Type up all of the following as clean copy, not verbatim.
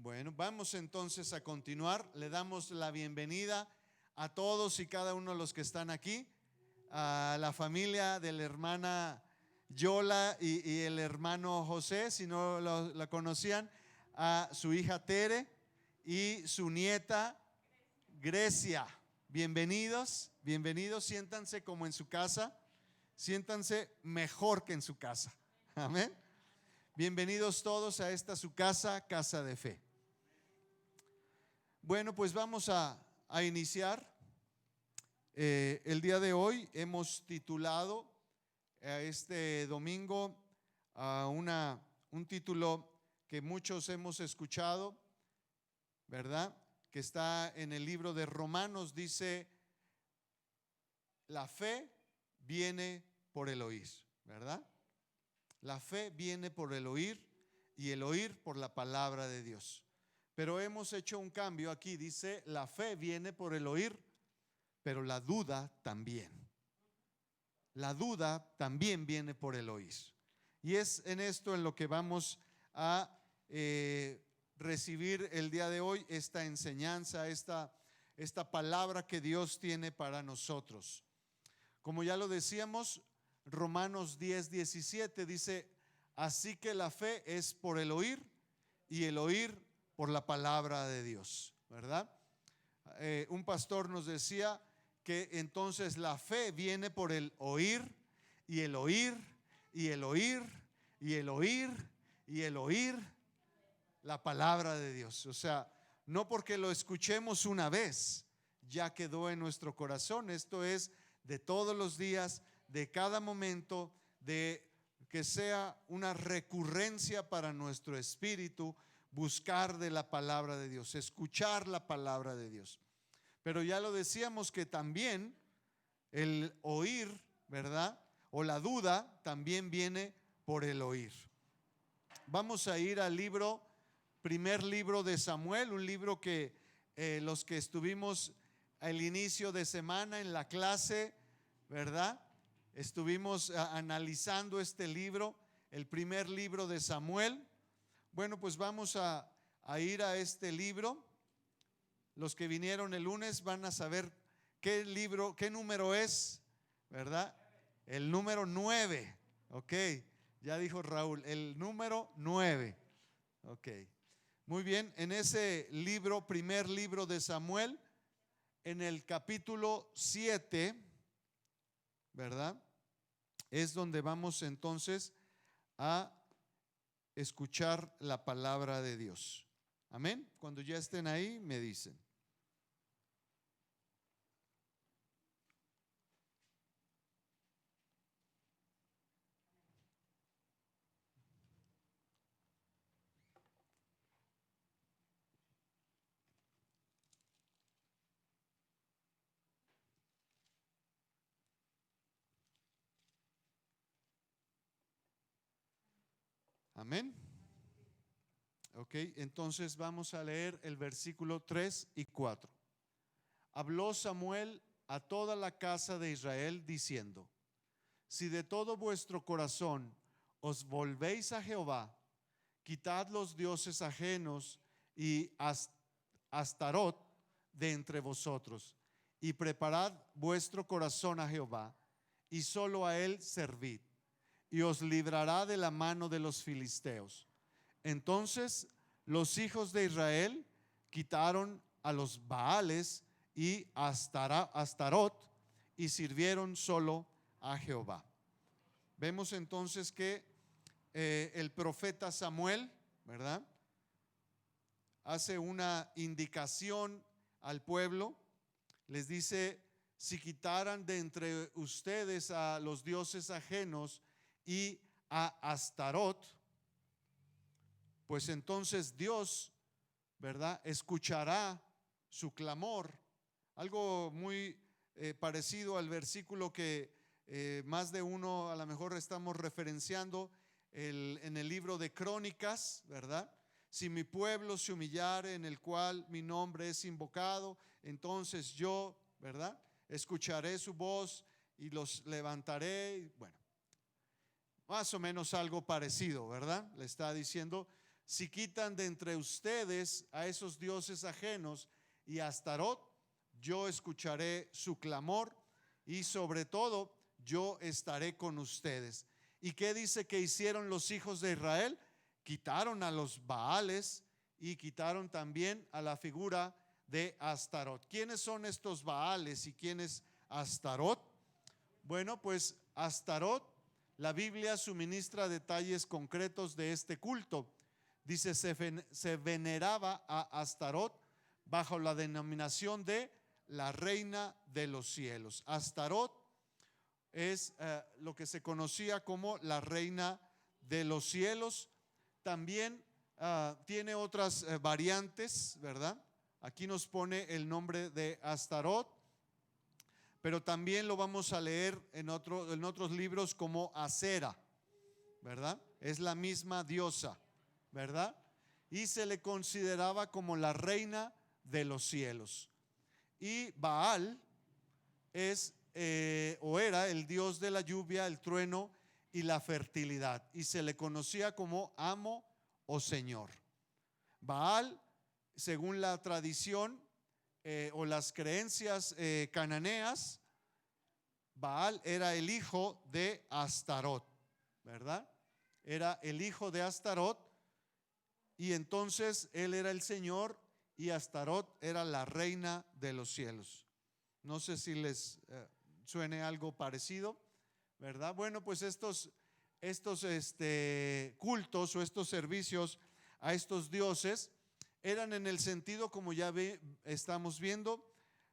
Bueno, vamos entonces a continuar. Le damos la bienvenida a todos y cada uno de los que están aquí, a la familia de la hermana Yola y el hermano José, si no la conocían, a su hija Tere y su nieta Grecia. Bienvenidos, bienvenidos, siéntanse como en su casa, siéntanse mejor que en su casa. Amén. Bienvenidos todos a esta su casa, Casa de Fe. Bueno, pues vamos a iniciar. El día de hoy hemos titulado a este domingo un título que muchos hemos escuchado, ¿verdad? Que está en el libro de Romanos, dice: la fe viene por el oír, ¿verdad? La fe viene por el oír y el oír por la palabra de Dios. Pero hemos hecho un cambio aquí, dice: la fe viene por el oír, pero la duda también. La duda también viene por el oír. Y es en esto en lo que vamos a recibir el día de hoy, esta enseñanza, esta palabra que Dios tiene para nosotros. Como ya lo decíamos, Romanos 10:17 dice: así que la fe es por el oír y el oír por la palabra de Dios, ¿verdad? Un pastor nos decía que entonces la fe viene por el oír y el oír y el oír y el oír y el oír la palabra de Dios. O sea, no porque lo escuchemos una vez ya quedó en nuestro corazón. Esto es de todos los días, de cada momento, de que sea una recurrencia para nuestro espíritu, buscar de la palabra de Dios, escuchar la palabra de Dios. Pero ya lo decíamos que también el oír, ¿verdad? O la duda también viene por el oír. Vamos a ir al primer libro de Samuel, un libro que los que estuvimos al inicio de semana en la clase, ¿verdad? Estuvimos analizando este libro, el primer libro de Samuel. Bueno, pues vamos a ir a este libro. Los que vinieron el lunes van a saber qué libro, qué número es, ¿verdad? El número 9. Ok, ya dijo Raúl, el número 9. Ok, muy bien. En ese libro, primer libro de Samuel, en el capítulo 7, ¿verdad? Es donde vamos entonces a escuchar la palabra de Dios. Amén. Cuando ya estén ahí, me dicen. Amén. Ok, entonces vamos a leer el versículo 3 y 4. Habló Samuel a toda la casa de Israel diciendo: si de todo vuestro corazón os volvéis a Jehová, quitad los dioses ajenos y Astarot de entre vosotros, y preparad vuestro corazón a Jehová, y solo a él servid, y os librará de la mano de los filisteos. Entonces los hijos de Israel quitaron a los Baales y Astarot y sirvieron solo a Jehová. Vemos entonces que el profeta Samuel, ¿verdad?, hace una indicación al pueblo. Les dice: si quitaran de entre ustedes a los dioses ajenos y a Astarot, pues entonces Dios, ¿verdad?, escuchará su clamor. Algo muy parecido al versículo que más de uno a lo mejor estamos referenciando en el libro de Crónicas, ¿verdad? Si mi pueblo se humillare, en el cual mi nombre es invocado, entonces yo, ¿verdad?, escucharé su voz y los levantaré. Bueno, más o menos algo parecido, ¿verdad? Le está diciendo: si quitan de entre ustedes a esos dioses ajenos y a Astarot, yo escucharé su clamor y sobre todo yo estaré con ustedes. ¿Y qué dice que hicieron los hijos de Israel? Quitaron a los Baales y quitaron también a la figura de Astarot. ¿Quiénes son estos Baales y quién es Astarot? Bueno, pues Astarot, la Biblia suministra detalles concretos de este culto. Dice, se veneraba a Astarot bajo la denominación de la reina de los cielos. Astarot es lo que se conocía como la reina de los cielos. También tiene otras variantes, ¿verdad? Aquí nos pone el nombre de Astarot, pero también lo vamos a leer en otros libros como Asera, ¿verdad? Es la misma diosa, ¿verdad? Y se le consideraba como la reina de los cielos. Y Baal es o era el dios de la lluvia, el trueno y la fertilidad, y se le conocía como amo o señor. Baal, según la tradición o las creencias cananeas, Baal era el hijo de Astarot, ¿verdad? Era el hijo de Astarot, y entonces él era el señor y Astarot era la reina de los cielos. No sé si les suene algo parecido, ¿verdad? Bueno, pues estos cultos o estos servicios a estos dioses eran en el sentido, como ya estamos viendo,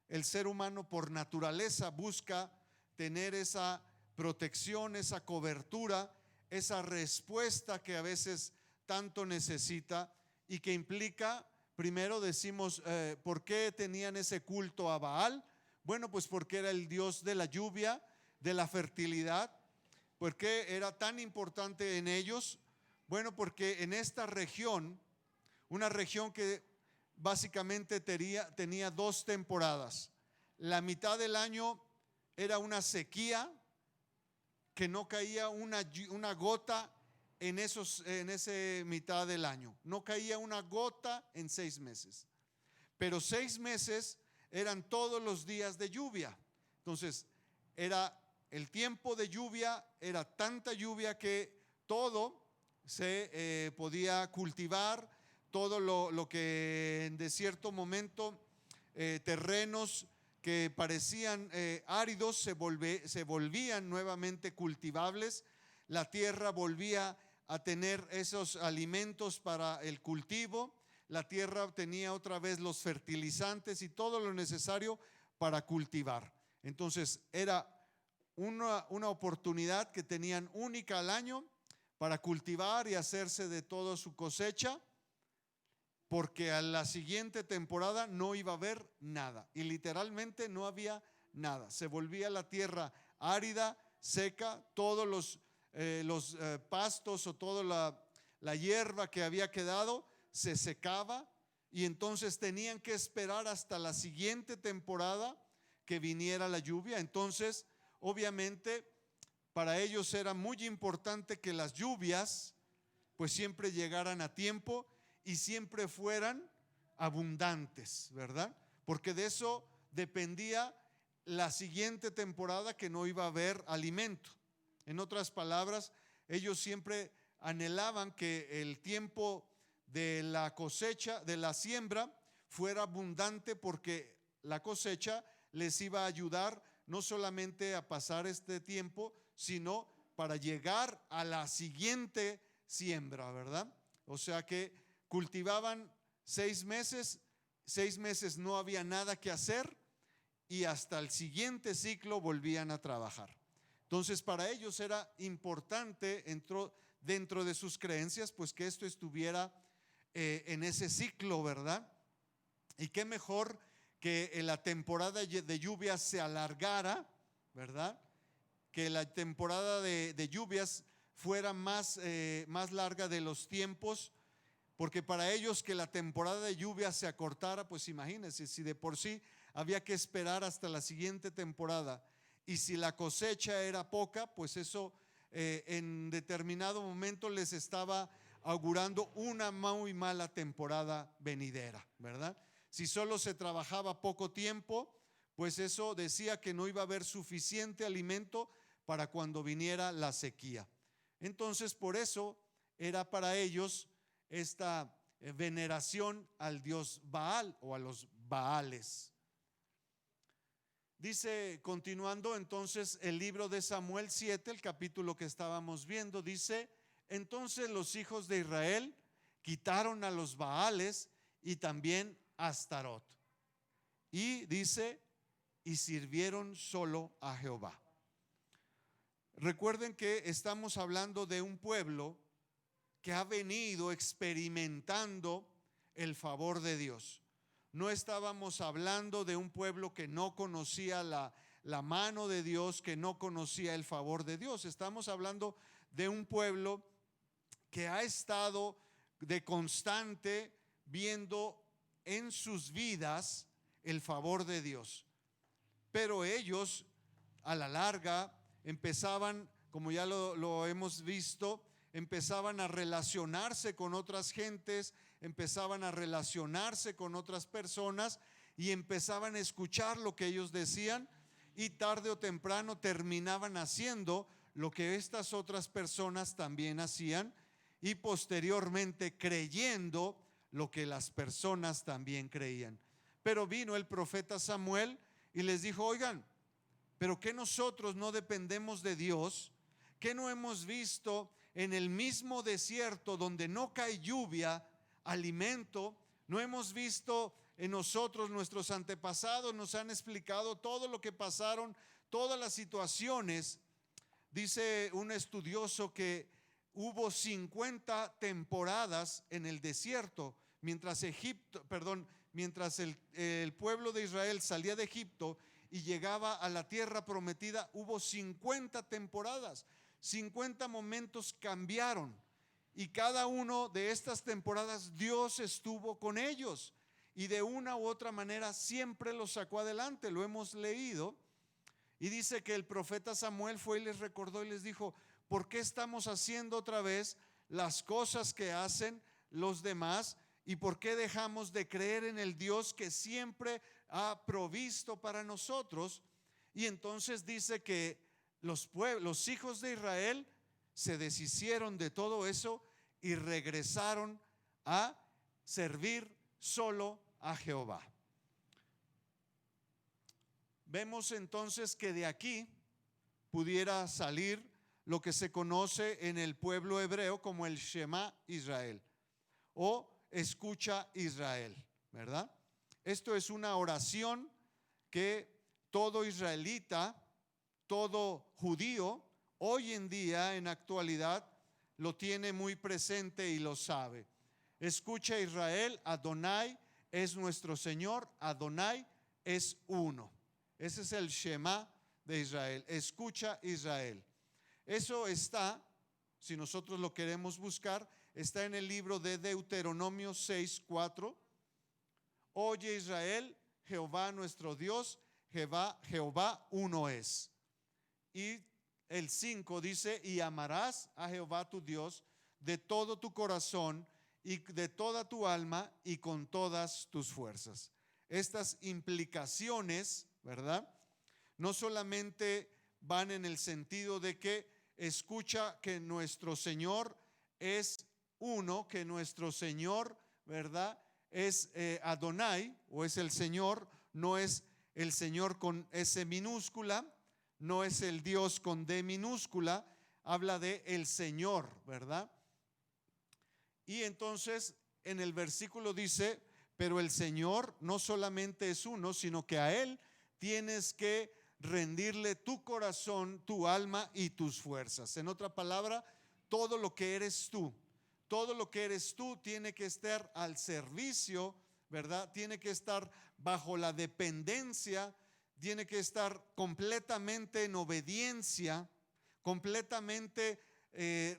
el ser humano por naturaleza busca tener esa protección, esa cobertura, esa respuesta que a veces tanto necesita y que implica, primero decimos, ¿por qué tenían ese culto a Baal? Bueno, pues porque era el dios de la lluvia, de la fertilidad. ¿Por qué era tan importante en ellos? Bueno, porque en esta región, una región que básicamente tenía 2 temporadas. La mitad del año era una sequía, que no caía una gota en ese mitad del año. No caía una gota en 6 meses. Pero 6 meses eran todos los días de lluvia. Entonces, era el tiempo de lluvia, era tanta lluvia que todo se podía cultivar, todo lo que de cierto momento terrenos que parecían áridos se volvían nuevamente cultivables. La tierra volvía a tener esos alimentos para el cultivo. La tierra tenía otra vez los fertilizantes y todo lo necesario para cultivar. Entonces era una oportunidad que tenían única al año para cultivar y hacerse de toda su cosecha, porque a la siguiente temporada no iba a haber nada, y literalmente no había nada. Se volvía la tierra árida, seca, todos los pastos o toda la hierba que había quedado se secaba, y entonces tenían que esperar hasta la siguiente temporada que viniera la lluvia. Entonces, obviamente, para ellos era muy importante que las lluvias pues siempre llegaran a tiempo y siempre fueran abundantes, ¿verdad? Porque de eso dependía la siguiente temporada, que no iba a haber alimento. En otras palabras, ellos siempre anhelaban que el tiempo de la cosecha, de la siembra, fuera abundante, porque la cosecha les iba a ayudar no solamente a pasar este tiempo, sino para llegar a la siguiente siembra, ¿verdad? O sea que cultivaban 6 meses, 6 meses no había nada que hacer, y hasta el siguiente ciclo volvían a trabajar. Entonces, para ellos era importante, dentro de sus creencias, pues que esto estuviera en ese ciclo, ¿verdad? Y qué mejor que la temporada de lluvias se alargara, ¿verdad? Que la temporada de lluvias fuera más larga de los tiempos, porque para ellos que la temporada de lluvias se acortara, pues imagínense, si de por sí había que esperar hasta la siguiente temporada, y si la cosecha era poca, pues eso en determinado momento les estaba augurando una muy mala temporada venidera, ¿verdad? Si solo se trabajaba poco tiempo, pues eso decía que no iba a haber suficiente alimento para cuando viniera la sequía. Entonces, por eso era para ellos esta veneración al dios Baal o a los Baales. Dice, continuando entonces el libro de Samuel 7, el capítulo que estábamos viendo, dice: entonces los hijos de Israel quitaron a los Baales y también a Astarot. Y dice, y sirvieron solo a Jehová. Recuerden que estamos hablando de un pueblo que ha venido experimentando el favor de Dios. No estábamos hablando de un pueblo que no conocía la mano de Dios, que no conocía el favor de Dios. Estamos hablando de un pueblo que ha estado de constante viendo en sus vidas el favor de Dios. Pero ellos a la larga empezaban, como ya lo hemos visto, empezaban a relacionarse con otras gentes, empezaban a relacionarse con otras personas y empezaban a escuchar lo que ellos decían, y tarde o temprano terminaban haciendo lo que estas otras personas también hacían, y posteriormente creyendo lo que las personas también creían. Pero vino el profeta Samuel y les dijo: oigan, pero que nosotros no dependemos de Dios, que no hemos visto en el mismo desierto donde no cae lluvia, alimento. No hemos visto en nosotros, nuestros antepasados nos han explicado todo lo que pasaron, todas las situaciones. Dice un estudioso que hubo 50 temporadas en el desierto, mientras el pueblo de Israel salía de Egipto y llegaba a la tierra prometida. Hubo 50 temporadas, 50 momentos cambiaron, y cada uno de estas temporadas Dios estuvo con ellos y de una u otra manera siempre los sacó adelante. Lo hemos leído, y dice que el profeta Samuel fue y les recordó y les dijo: ¿por qué estamos haciendo otra vez las cosas que hacen los demás? ¿Y por qué dejamos de creer en el Dios que siempre ha provisto para nosotros? Y entonces dice que los hijos de Israel se deshicieron de todo eso y regresaron a servir solo a Jehová. Vemos entonces que de aquí pudiera salir lo que se conoce en el pueblo hebreo como el Shema Israel, o escucha Israel, ¿verdad? Esto es una oración que todo israelita, todo judío, hoy en día, en actualidad, lo tiene muy presente y lo sabe. Escucha Israel, Adonai es nuestro Señor, Adonai es uno. Ese es el Shema de Israel. Escucha Israel. Eso está, si nosotros lo queremos buscar, está en el libro de Deuteronomio 6:4. Oye Israel, Jehová nuestro Dios, Jehová uno es. Y el 5 dice: y amarás a Jehová tu Dios de todo tu corazón y de toda tu alma y con todas tus fuerzas. Estas implicaciones, ¿verdad?, no solamente van en el sentido de que escucha que nuestro Señor es uno, que nuestro Señor, ¿verdad?, es Adonai, o es el Señor, no es el Señor con S minúscula, no es el Dios con D minúscula, habla de el Señor, ¿verdad? Y entonces en el versículo dice: pero el Señor no solamente es uno, sino que a Él tienes que rendirle tu corazón, tu alma y tus fuerzas. En otra palabra, todo lo que eres tú, todo lo que eres tú tiene que estar al servicio, ¿verdad? Tiene que estar bajo la dependencia, tiene que estar completamente en obediencia, completamente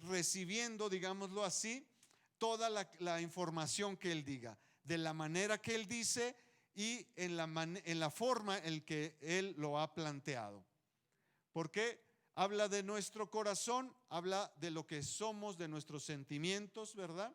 recibiendo, digámoslo así, toda la información que Él diga, de la manera que Él dice y en la forma en que Él lo ha planteado. Porque habla de nuestro corazón, habla de lo que somos, de nuestros sentimientos, ¿verdad?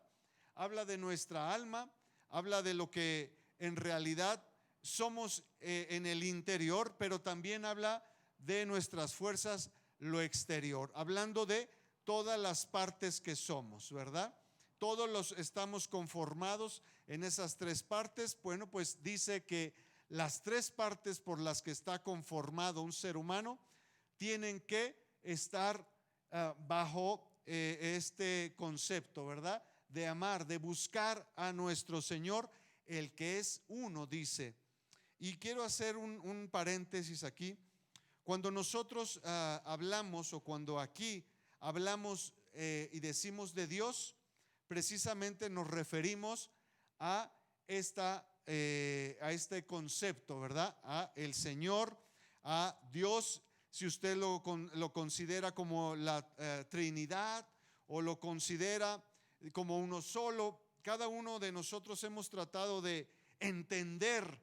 Habla de nuestra alma, habla de lo que en realidad somos en el interior, pero también habla de nuestras fuerzas, lo exterior, hablando de todas las partes que somos, ¿verdad? Todos los estamos conformados en esas tres partes. Bueno, pues dice que las tres partes por las que está conformado un ser humano tienen que estar bajo este concepto, ¿verdad? De amar, de buscar a nuestro Señor, el que es uno, dice. Y quiero hacer un paréntesis aquí. Cuando nosotros hablamos, o cuando aquí hablamos y decimos de Dios, precisamente nos referimos a este concepto, ¿verdad? A el Señor, a Dios, si usted lo considera como la Trinidad, o lo considera como uno solo. Cada uno de nosotros hemos tratado de entender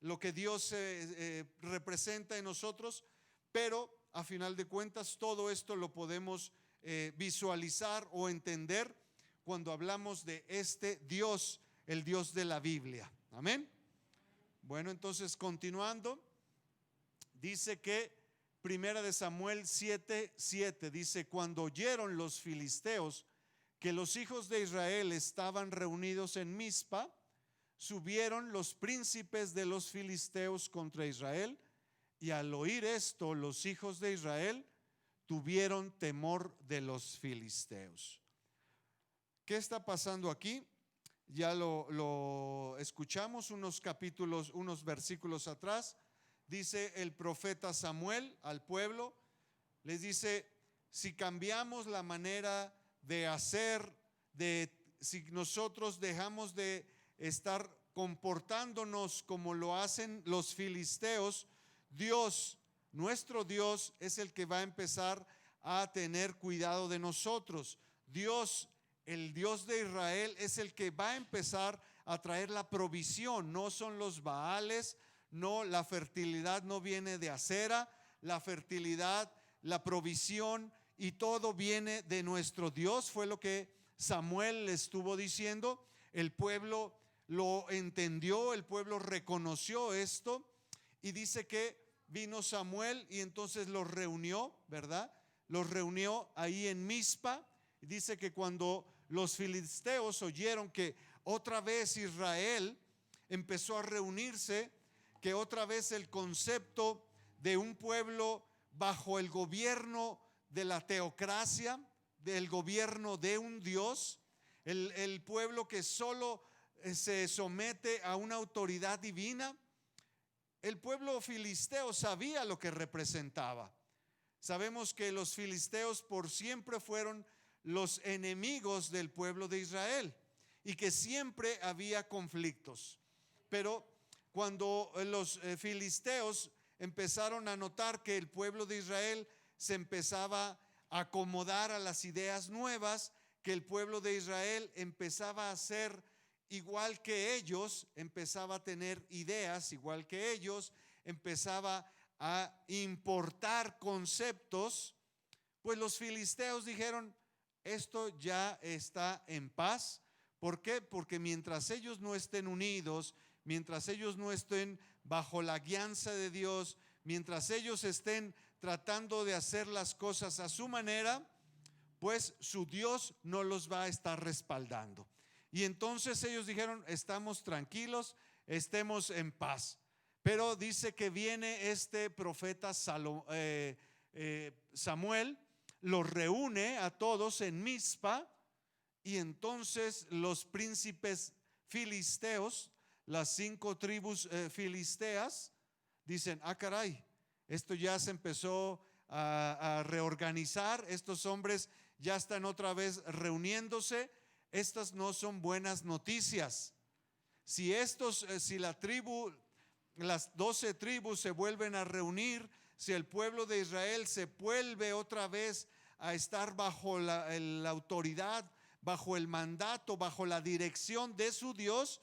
lo que Dios representa en nosotros, pero a final de cuentas todo esto lo podemos visualizar o entender cuando hablamos de este Dios, el Dios de la Biblia. Amén. Bueno, entonces continuando, dice que Primera de Samuel 7:7 dice: cuando oyeron los filisteos que los hijos de Israel estaban reunidos en Mizpa, subieron los príncipes de los filisteos contra Israel, y al oír esto los hijos de Israel tuvieron temor de los filisteos. ¿Qué está pasando aquí? Ya lo escuchamos unos versículos atrás. Dice el profeta Samuel al pueblo, les dice: si cambiamos la manera de hacer, si nosotros dejamos de estar comportándonos como lo hacen los filisteos, Dios, nuestro Dios, es el que va a empezar a tener cuidado de nosotros. Dios, el Dios de Israel, es el que va a empezar a traer la provisión. No son los Baales, no, la fertilidad no viene de Acera, la fertilidad, la provisión y todo viene de nuestro Dios. Fue lo que Samuel le estuvo diciendo. El pueblo lo entendió, el pueblo reconoció esto, y dice que vino Samuel y entonces los reunió, ¿verdad? Los reunió ahí en Mizpa. Y dice que cuando los filisteos oyeron que otra vez Israel empezó a reunirse, que otra vez el concepto de un pueblo bajo el gobierno de la teocracia, del gobierno de un Dios, el pueblo que solo se somete a una autoridad divina. El pueblo filisteo sabía lo que representaba. Sabemos que los filisteos por siempre fueron los enemigos del pueblo de Israel y que siempre había conflictos. Pero cuando los filisteos empezaron a notar que el pueblo de Israel se empezaba a acomodar a las ideas nuevas, que el pueblo de Israel empezaba a ser igual que ellos, empezaba a tener ideas igual que ellos, empezaba a importar conceptos, pues los filisteos dijeron: esto ya está en paz. ¿Por qué? Porque mientras ellos no estén unidos, mientras ellos no estén bajo la guianza de Dios, mientras ellos estén tratando de hacer las cosas a su manera, pues su Dios no los va a estar respaldando. Y entonces ellos dijeron: estamos tranquilos, estemos en paz. Pero dice que viene este profeta Samuel, los reúne a todos en Mizpa, y entonces los príncipes filisteos, las 5 tribus filisteas, dicen: ah, caray, esto ya se empezó a reorganizar, estos hombres ya están otra vez reuniéndose. Estas no son buenas noticias. Si las 12 tribus se vuelven a reunir, si el pueblo de Israel se vuelve otra vez a estar bajo la autoridad, bajo el mandato, bajo la dirección de su Dios,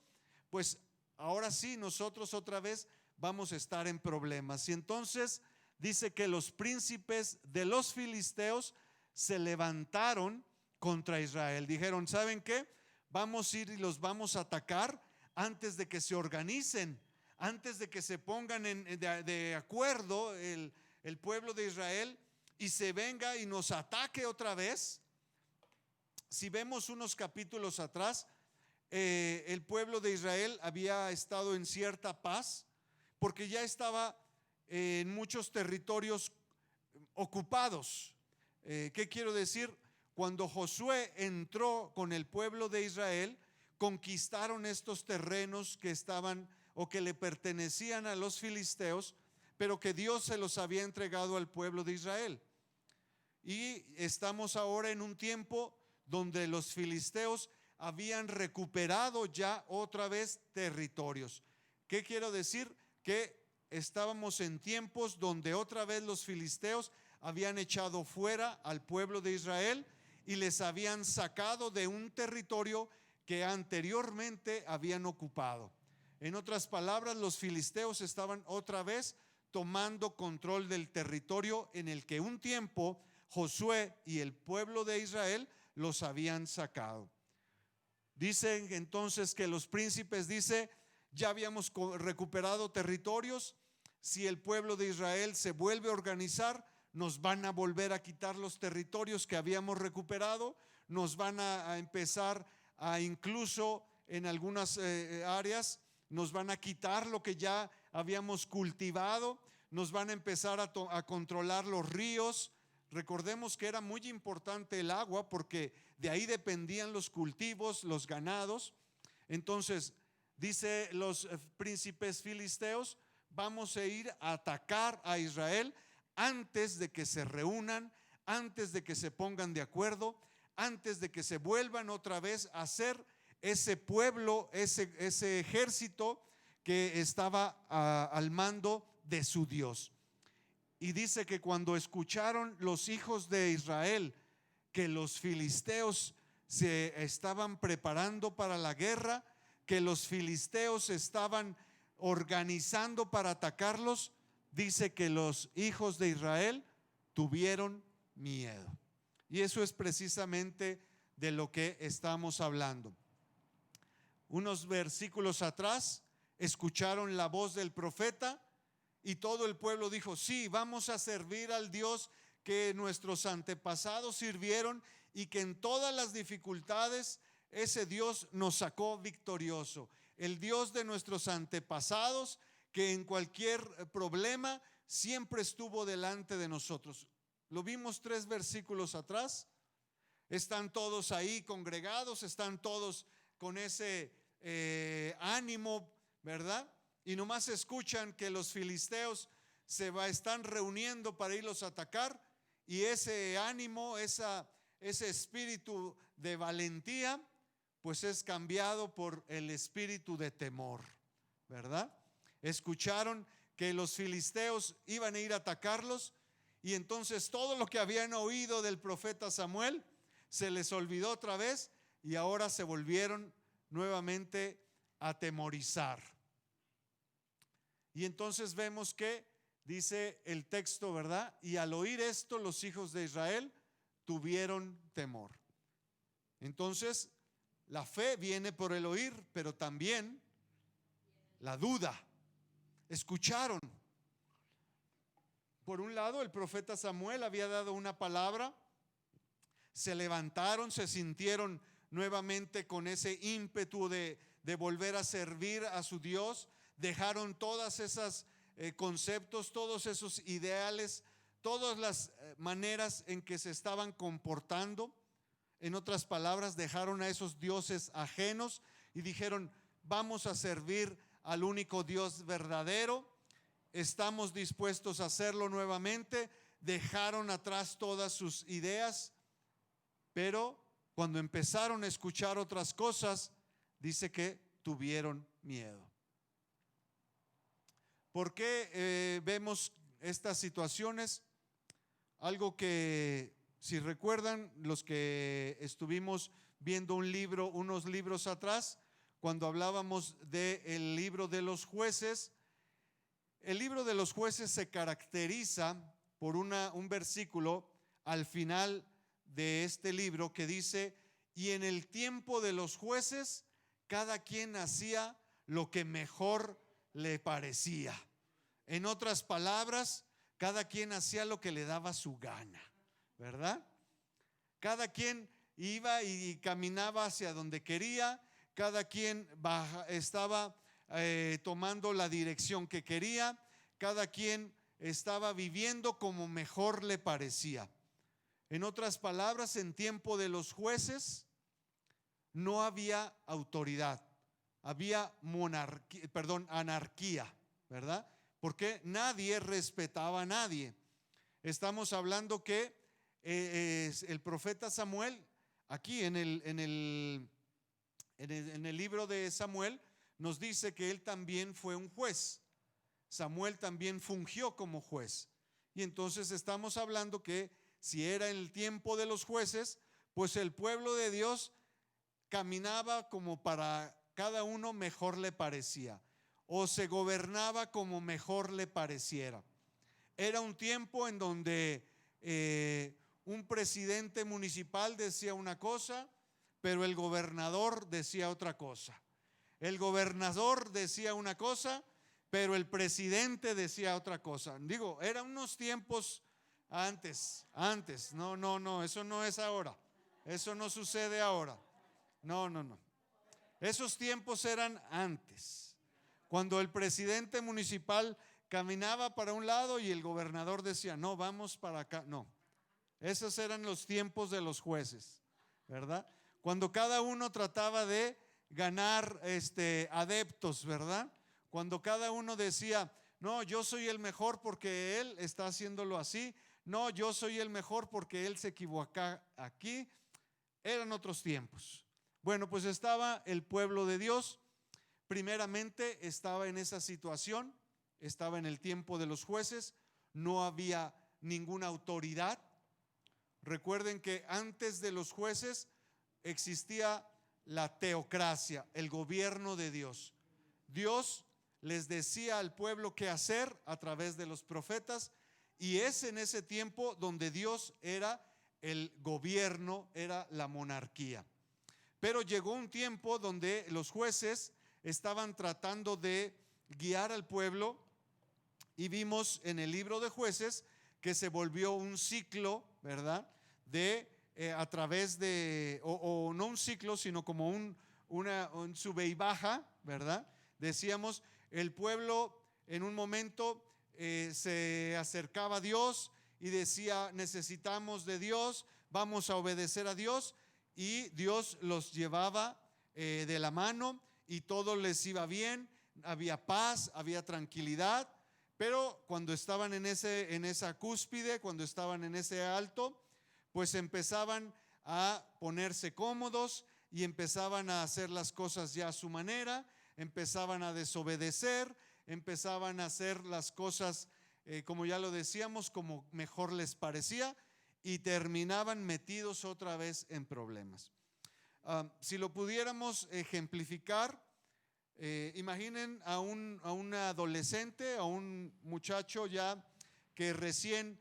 pues ahora sí nosotros otra vez vamos a estar en problemas. Y entonces dice que los príncipes de los filisteos se levantaron contra Israel. Dijeron, ¿saben qué? Vamos a ir y los vamos a atacar antes de que se organicen, antes de que se pongan de acuerdo el pueblo de Israel y se venga y nos ataque otra vez. Si vemos unos capítulos atrás, el pueblo de Israel había estado en cierta paz porque ya estaba en muchos territorios ocupados. ¿Qué quiero decir? Cuando Josué entró con el pueblo de Israel, conquistaron estos terrenos que estaban o que le pertenecían a los filisteos, pero que Dios se los había entregado al pueblo de Israel. Y estamos ahora en un tiempo donde los filisteos habían recuperado ya otra vez territorios. ¿Qué quiero decir? Que estábamos en tiempos donde otra vez los filisteos habían echado fuera al pueblo de Israel y les habían sacado de un territorio que anteriormente habían ocupado. En otras palabras, los filisteos estaban otra vez tomando control del territorio en el que un tiempo Josué y el pueblo de Israel los habían sacado. Dicen entonces que los príncipes, dice, ya habíamos recuperado territorios. Si el pueblo de Israel se vuelve a organizar, nos van a volver a quitar los territorios que habíamos recuperado, nos van a empezar a, incluso en algunas áreas, nos van a quitar lo que ya habíamos cultivado, nos van a empezar a controlar los ríos. Recordemos que era muy importante el agua porque de ahí dependían los cultivos, los ganados. Entonces, dice los príncipes filisteos, vamos a ir a atacar a Israel antes de que se reúnan, antes de que se pongan de acuerdo, antes de que se vuelvan otra vez a ser ese pueblo, ese ejército que estaba al mando de su Dios. Y dice que cuando escucharon los hijos de Israel que los filisteos se estaban preparando para la guerra, que los filisteos estaban organizando para atacarlos, dice que los hijos de Israel tuvieron miedo. Y eso es precisamente de lo que estamos hablando. Unos versículos atrás escucharon la voz del profeta y todo el pueblo dijo, sí, vamos a servir al Dios que nuestros antepasados sirvieron y que en todas las dificultades ese Dios nos sacó victorioso. El Dios de nuestros antepasados que en cualquier problema siempre estuvo delante de nosotros. Lo vimos 3 versículos atrás. Están todos ahí congregados, están todos con ese ánimo, ¿verdad? Y nomás escuchan que los filisteos están reuniendo para irlos a atacar, y ese ánimo, ese espíritu de valentía, pues es cambiado por el espíritu de temor, ¿verdad? Escucharon que los filisteos iban a ir a atacarlos, y entonces todo lo que habían oído del profeta Samuel se les olvidó otra vez, y ahora se volvieron nuevamente a atemorizar. Y entonces vemos que dice el texto, ¿verdad? Y al oír esto, los hijos de Israel tuvieron temor. Entonces, la fe viene por el oír, pero también la duda. Escucharon. Por un lado, el profeta Samuel había dado una palabra, se levantaron, se sintieron nuevamente con ese ímpetu de volver a servir a su Dios, dejaron todas esas conceptos, todos esos ideales, todas las maneras en que se estaban comportando. En otras palabras, dejaron a esos dioses ajenos y dijeron, vamos a servir al único Dios verdadero, estamos dispuestos a hacerlo nuevamente. Dejaron atrás todas sus ideas, pero cuando empezaron a escuchar otras cosas, dice que tuvieron miedo. ¿Por qué vemos estas situaciones? Algo que, si recuerdan, los que estuvimos viendo unos libros atrás, cuando hablábamos del libro de los jueces, El libro de los Jueces se caracteriza por un versículo al final de este libro que dice: y en el tiempo de los jueces cada quien hacía lo que mejor le parecía. En otras palabras, cada quien hacía lo que le daba su gana, ¿verdad? Cada quien iba y caminaba hacia donde quería, cada quien estaba tomando la dirección que quería, cada quien estaba viviendo como mejor le parecía. En otras palabras, en tiempo de los jueces no había autoridad, había anarquía, ¿verdad? Porque nadie respetaba a nadie. Estamos hablando que el profeta Samuel, aquí en el libro de Samuel, nos dice que él también fue un juez. Samuel también fungió como juez. Y entonces estamos hablando que si era en el tiempo de los jueces, pues el pueblo de Dios caminaba como para cada uno mejor le parecía, o se gobernaba como mejor le pareciera. Era un tiempo en donde un presidente municipal decía una cosa, pero el gobernador decía otra cosa. El gobernador decía una cosa, pero el presidente decía otra cosa. Digo, eran unos tiempos antes, no, eso no es ahora. Eso no sucede ahora. No. Esos tiempos eran antes, cuando el presidente municipal caminaba para un lado y el gobernador decía: no, vamos para acá. No, esos eran los tiempos de los jueces, ¿verdad? Cuando cada uno trataba de ganar adeptos, ¿verdad? Cuando cada uno decía: no, yo soy el mejor porque él está haciéndolo así. No, yo soy el mejor porque él se equivoca aquí. Eran otros tiempos. Bueno, pues estaba el pueblo de Dios. Primeramente estaba en esa situación, estaba en el tiempo de los jueces, no había ninguna autoridad. Recuerden que antes de los jueces existía la teocracia, el gobierno de Dios. Dios les decía al pueblo qué hacer a través de los profetas, y es en ese tiempo donde Dios era el gobierno, era la monarquía. Pero llegó un tiempo donde los jueces estaban tratando de guiar al pueblo, y vimos en el libro de Jueces que se volvió un ciclo, ¿verdad? De a través de, o no un ciclo, sino como un sube y baja, ¿verdad? Decíamos, el pueblo en un momento se acercaba a Dios y decía: necesitamos de Dios, vamos a obedecer a Dios, y Dios los llevaba de la mano y todo les iba bien, había paz, había tranquilidad. Pero cuando estaban en esa cúspide, cuando estaban en ese alto, pues empezaban a ponerse cómodos y empezaban a hacer las cosas ya a su manera, empezaban a desobedecer, empezaban a hacer las cosas como ya lo decíamos, como mejor les parecía, y terminaban metidos otra vez en problemas. Si lo pudiéramos ejemplificar, imaginen a un adolescente, a un muchacho ya que recién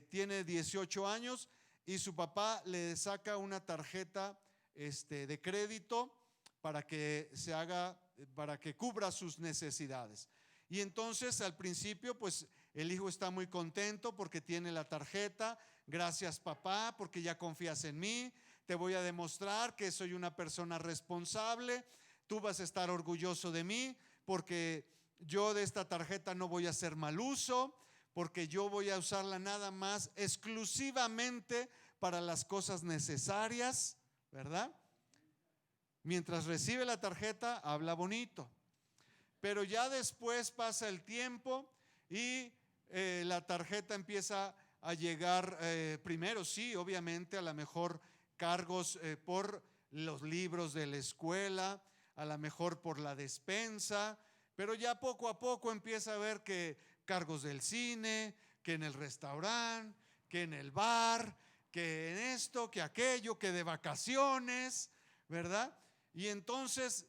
tiene 18 años y su papá le saca una tarjeta de crédito para que cubra sus necesidades. Y entonces al principio pues el hijo está muy contento porque tiene la tarjeta. Gracias, papá, porque ya confías en mí. Te voy a demostrar que soy una persona responsable. Tú vas a estar orgulloso de mí porque yo de esta tarjeta no voy a hacer mal uso, porque yo voy a usarla nada más exclusivamente para las cosas necesarias, ¿verdad? Mientras recibe la tarjeta, habla bonito. Pero ya después pasa el tiempo y la tarjeta empieza a llegar, primero sí, obviamente, a lo mejor cargos por los libros de la escuela, a lo mejor por la despensa, pero ya poco a poco empieza a ver que cargos del cine, que en el restaurante, que en el bar, que en esto, que aquello, que de vacaciones, ¿verdad? Y entonces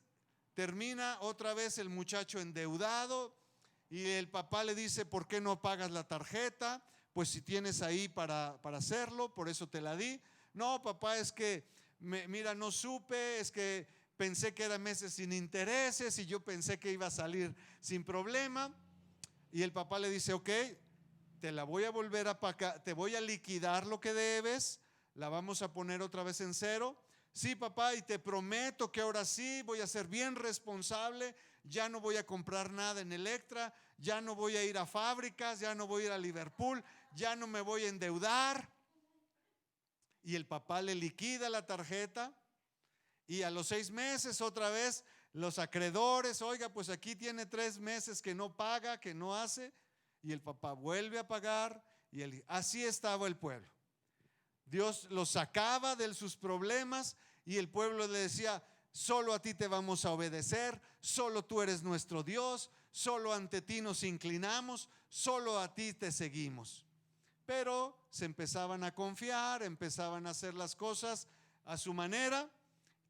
termina otra vez el muchacho endeudado y el papá le dice, ¿por qué no pagas la tarjeta? Pues si tienes ahí para hacerlo, por eso te la di. No, papá, es que, mira, no supe, es que pensé que eran meses sin intereses y yo pensé que iba a salir sin problema. Y el papá le dice, ok, te la voy a volver a pagar, te voy a liquidar lo que debes, la vamos a poner otra vez en cero. Sí, papá, y te prometo que ahora sí voy a ser bien responsable, ya no voy a comprar nada en Electra, ya no voy a ir a fábricas, ya no voy a ir a Liverpool, ya no me voy a endeudar. Y el papá le liquida la tarjeta y a los 6 meses otra vez los acreedores, oiga, pues aquí tiene 3 meses que no paga, que no hace, y el papá vuelve a pagar y así estaba el pueblo. Dios los sacaba de sus problemas y el pueblo le decía, solo a ti te vamos a obedecer, solo tú eres nuestro Dios, solo ante ti nos inclinamos, solo a ti te seguimos. Pero se empezaban a confiar, empezaban a hacer las cosas a su manera,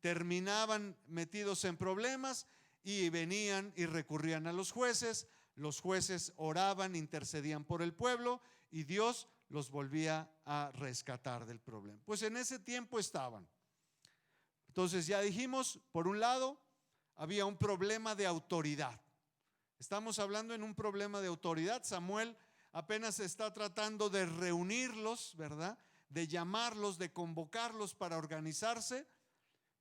terminaban metidos en problemas y venían y recurrían a los jueces oraban, intercedían por el pueblo y Dios los volvía a rescatar del problema. Pues en ese tiempo estaban. Entonces ya dijimos, por un lado, había un problema de autoridad. Estamos hablando en un problema de autoridad. Samuel apenas está tratando de reunirlos, ¿verdad? De llamarlos, de convocarlos para organizarse,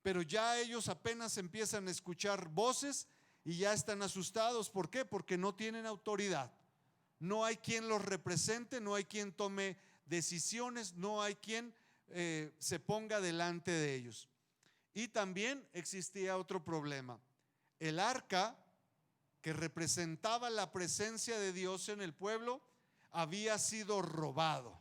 pero ya ellos apenas empiezan a escuchar voces y ya están asustados. ¿Por qué? Porque no tienen autoridad. No hay quien los represente, no hay quien tome decisiones, no hay quien se ponga delante de ellos. Y también existía otro problema. El arca, que representaba la presencia de Dios en el pueblo, había sido robado.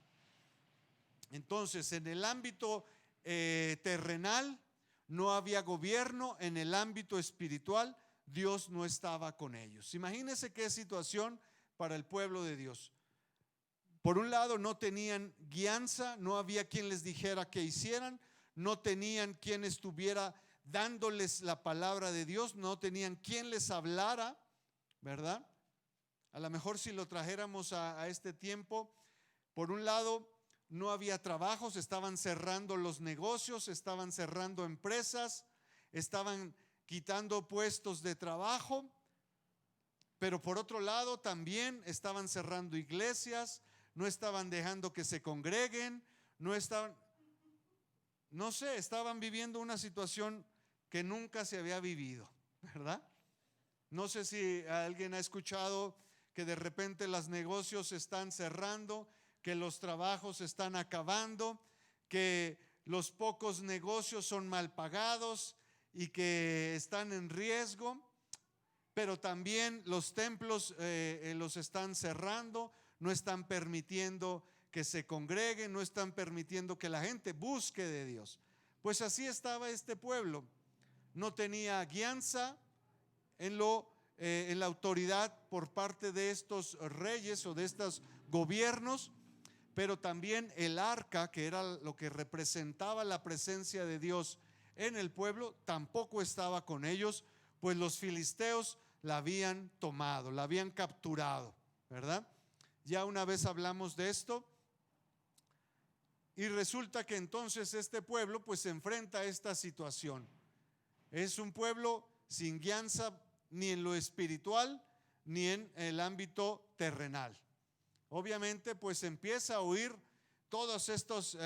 Entonces, en el ámbito terrenal no había gobierno, en el ámbito espiritual Dios no estaba con ellos. Imagínense qué situación para el pueblo de Dios. Por un lado, no tenían guianza, no había quien les dijera qué hicieran, no tenían quien estuviera dándoles la palabra de Dios, no tenían quien les hablara, ¿verdad? A lo mejor si lo trajéramos a este tiempo, por un lado no había trabajos, estaban cerrando los negocios, estaban cerrando empresas, estaban quitando puestos de trabajo, pero por otro lado también estaban cerrando iglesias, no estaban dejando que se congreguen, estaban viviendo una situación que nunca se había vivido, ¿verdad? No sé si alguien ha escuchado que de repente los negocios se están cerrando, que los trabajos se están acabando, que los pocos negocios son mal pagados y que están en riesgo, pero también los templos los están cerrando, no están permitiendo que se congreguen, no están permitiendo que la gente busque de Dios. Pues así estaba este pueblo, no tenía guianza en la autoridad por parte de estos reyes o de estos gobiernos, pero también el arca, que era lo que representaba la presencia de Dios en el pueblo, tampoco estaba con ellos, pues los filisteos la habían tomado, la habían capturado, ¿verdad? Ya una vez hablamos de esto. Y resulta que entonces este pueblo pues se enfrenta a esta situación. Es un pueblo sin guianza ni en lo espiritual ni en el ámbito terrenal. Obviamente pues empieza a oír todas estas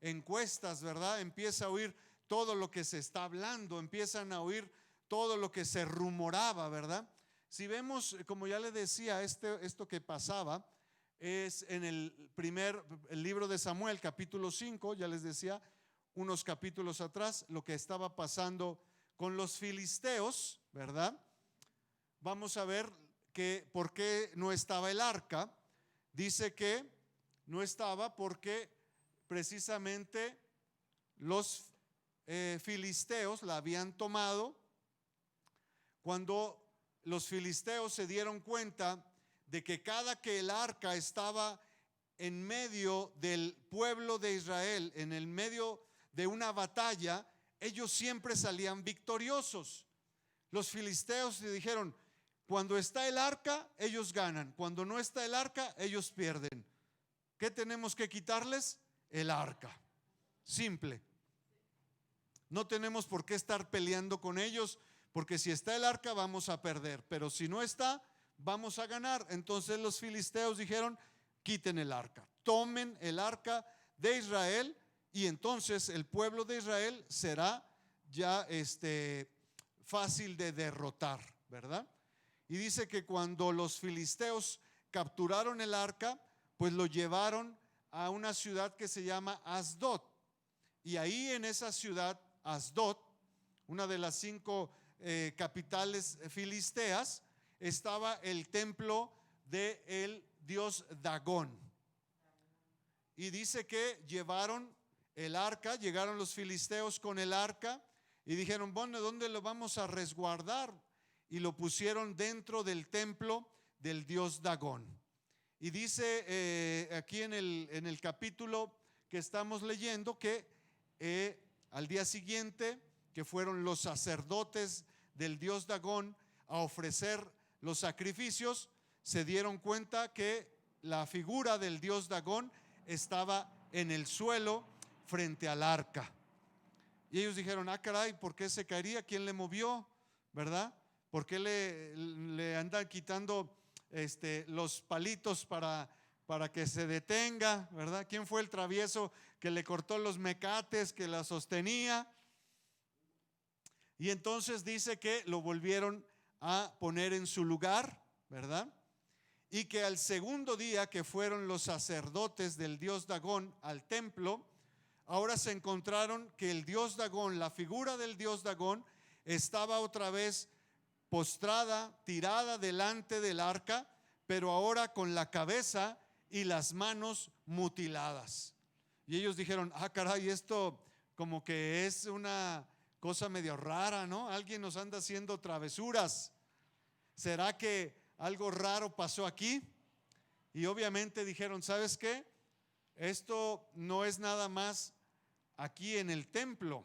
encuestas, ¿verdad? Empieza a oír todo lo que se está hablando, empiezan a oír todo lo que se rumoraba, ¿verdad? Si vemos, como ya le decía, esto que pasaba es en el libro de Samuel, capítulo 5, ya les decía unos capítulos atrás, lo que estaba pasando con los filisteos, ¿verdad? Vamos a ver que por qué no estaba el arca. Dice que no estaba porque precisamente los filisteos la habían tomado. Cuando los filisteos se dieron cuenta de que cada que el arca estaba en medio del pueblo de Israel, en el medio de una batalla, ellos siempre salían victoriosos. Los filisteos le dijeron: Cuando está el arca, ellos ganan. Cuando no está el arca, ellos pierden. ¿Qué tenemos que quitarles? El arca. Simple. No tenemos por qué estar peleando con ellos, porque si está el arca vamos a perder, pero si no está, vamos a ganar. Entonces los filisteos dijeron: quiten el arca, tomen el arca de Israel, y entonces el pueblo de Israel será ya fácil de derrotar, ¿verdad? Y dice que cuando los filisteos capturaron el arca, pues lo llevaron a una ciudad que se llama Asdod, y ahí en esa ciudad Asdod, una de las 5 capitales filisteas, estaba el templo del dios Dagón. Y dice que llevaron el arca, llegaron los filisteos con el arca y dijeron: bueno, ¿dónde lo vamos a resguardar? Y lo pusieron dentro del templo del dios Dagón. Y dice aquí en el capítulo que estamos leyendo que al día siguiente, que fueron los sacerdotes del dios Dagón a ofrecer los sacrificios, se dieron cuenta que la figura del dios Dagón estaba en el suelo frente al arca. Y ellos dijeron: ah, caray, ¿por qué se caería? ¿Quién le movió? ¿Verdad? ¿Por qué le andan quitando los palitos para que se detenga? ¿Verdad? ¿Quién fue el travieso que le cortó los mecates que la sostenía? Y entonces dice que lo volvieron a poner en su lugar, ¿verdad? Y que al segundo día que fueron los sacerdotes del dios Dagón al templo, ahora se encontraron que el dios Dagón, la figura del dios Dagón, estaba otra vez postrada, tirada delante del arca, pero ahora con la cabeza y las manos mutiladas. Y ellos dijeron: ah, caray, esto como que es una cosa medio rara, ¿no? Alguien nos anda haciendo travesuras. ¿Será que algo raro pasó aquí? Y obviamente dijeron: ¿sabes qué? Esto no es nada más aquí en el templo.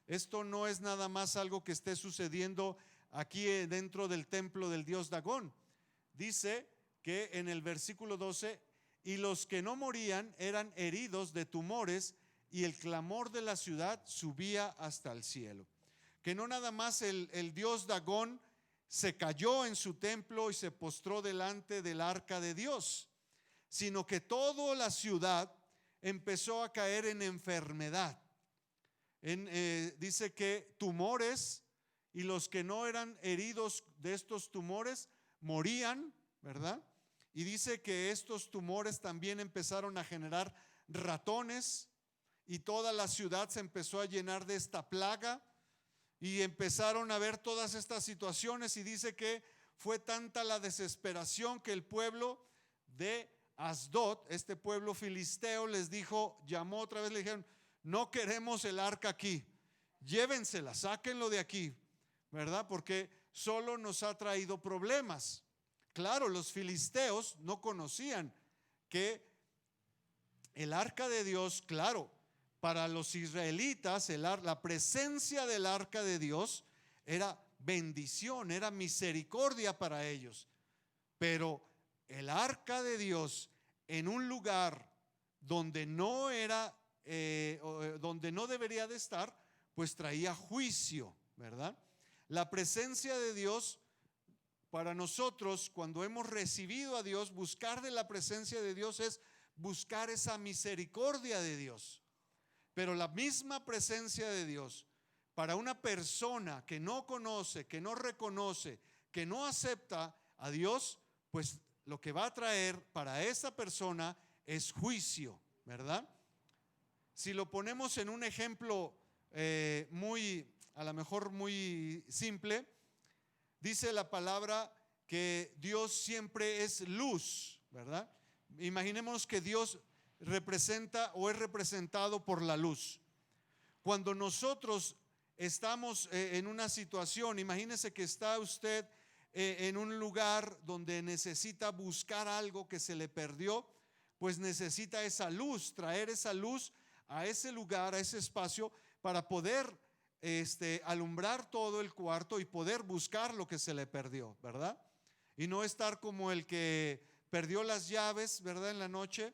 Esto no es nada más algo que esté sucediendo aquí dentro del templo del dios Dagón. Dice que en el versículo 12: y los que no morían eran heridos de tumores, y el clamor de la ciudad subía hasta el cielo. Que no nada más el dios Dagón se cayó en su templo y se postró delante del arca de Dios, sino que toda la ciudad empezó a caer en enfermedad. Dice que tumores, y los que no eran heridos de estos tumores morían, ¿verdad? Y dice que estos tumores también empezaron a generar ratones, y toda la ciudad se empezó a llenar de esta plaga, y empezaron a ver todas estas situaciones. Y dice que fue tanta la desesperación que el pueblo de Asdod, este pueblo filisteo, les dijo, llamó otra vez, le dijeron: no queremos el arca aquí, llévensela, sáquenlo de aquí, ¿verdad? Porque solo nos ha traído problemas. Claro, los filisteos no conocían que el arca de Dios, claro, para los israelitas la presencia del arca de Dios era bendición, era misericordia para ellos. Pero el arca de Dios en un lugar donde no era, donde no debería de estar, pues traía juicio, ¿verdad? La presencia de Dios para nosotros, cuando hemos recibido a Dios, buscar de la presencia de Dios es buscar esa misericordia de Dios. Pero la misma presencia de Dios para una persona que no conoce, que no reconoce, que no acepta a Dios, pues lo que va a traer para esa persona es juicio, ¿verdad? Si lo ponemos en un ejemplo a lo mejor muy simple, dice la palabra que Dios siempre es luz, ¿verdad? Imaginemos que Dios representa o es representado por la luz. Cuando nosotros estamos en una situación, imagínese que está usted en un lugar donde necesita buscar algo que se le perdió, pues necesita esa luz, traer esa luz a ese lugar, a ese espacio, para poder alumbrar todo el cuarto y poder buscar lo que se le perdió, ¿verdad? Y no estar como el que perdió las llaves, ¿verdad? En la noche,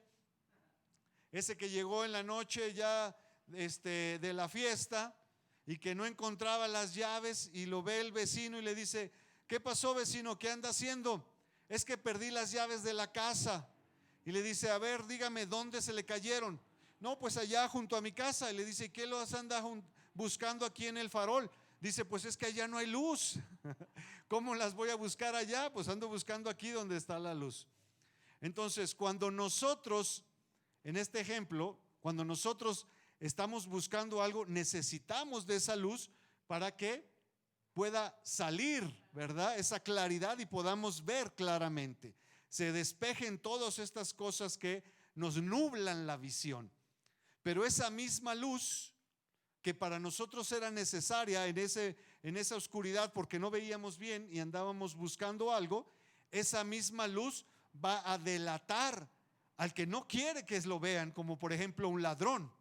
ese que llegó en la noche ya de la fiesta y que no encontraba las llaves, y lo ve el vecino y le dice: ¿qué pasó, vecino? ¿Qué anda haciendo? Es que perdí las llaves de la casa. Y le dice: a ver, dígame, ¿dónde se le cayeron? No, pues allá junto a mi casa. Y le dice: ¿qué los anda buscando aquí en el farol? Dice: pues es que allá no hay luz. ¿Cómo las voy a buscar allá? Pues ando buscando aquí donde está la luz. Entonces, cuando nosotros, en este ejemplo, cuando nosotros estamos buscando algo, necesitamos de esa luz para que pueda salir, ¿verdad? Esa claridad y podamos ver claramente. Se despejen todas estas cosas que nos nublan la visión. Pero esa misma luz que para nosotros era necesaria en esa oscuridad, porque no veíamos bien y andábamos buscando algo, esa misma luz va a delatar al que no quiere que lo vean, como por ejemplo un ladrón.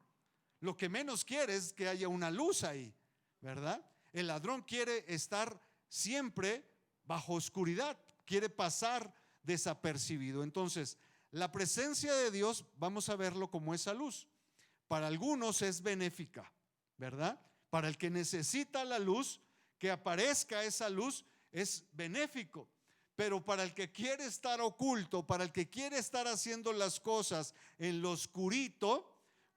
Lo que menos quiere es que haya una luz ahí, ¿verdad? El ladrón quiere estar siempre bajo oscuridad, quiere pasar desapercibido. Entonces, la presencia de Dios, vamos a verlo como esa luz. Para algunos es benéfica, ¿verdad? Para el que necesita la luz, que aparezca esa luz, es benéfico. Pero para el que quiere estar oculto, para el que quiere estar haciendo las cosas en lo oscurito,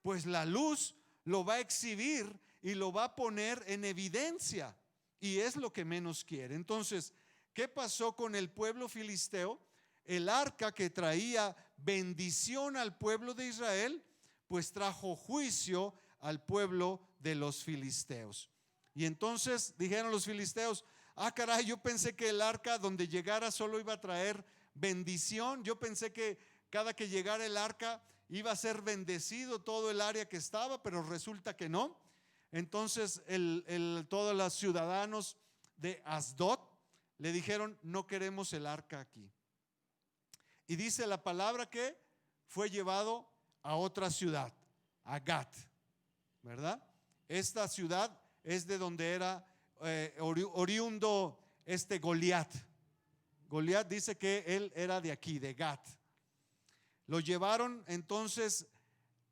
pues la luz lo va a exhibir y lo va a poner en evidencia, y es lo que menos quiere. Entonces, ¿qué pasó con el pueblo filisteo? El arca, que traía bendición al pueblo de Israel, pues trajo juicio al pueblo de los filisteos. Y entonces dijeron los filisteos: ah, caray, yo pensé que el arca donde llegara solo iba a traer bendición. Yo pensé que cada que llegara el arca iba a ser bendecido todo el área que estaba, pero resulta que no. Entonces todos los ciudadanos de Asdod le dijeron: no queremos el arca aquí. Y dice la palabra que fue llevado a otra ciudad, a Gat, ¿verdad? Esta ciudad es de donde era oriundo Goliat. Goliat dice que él era de aquí, de Gat. Lo llevaron entonces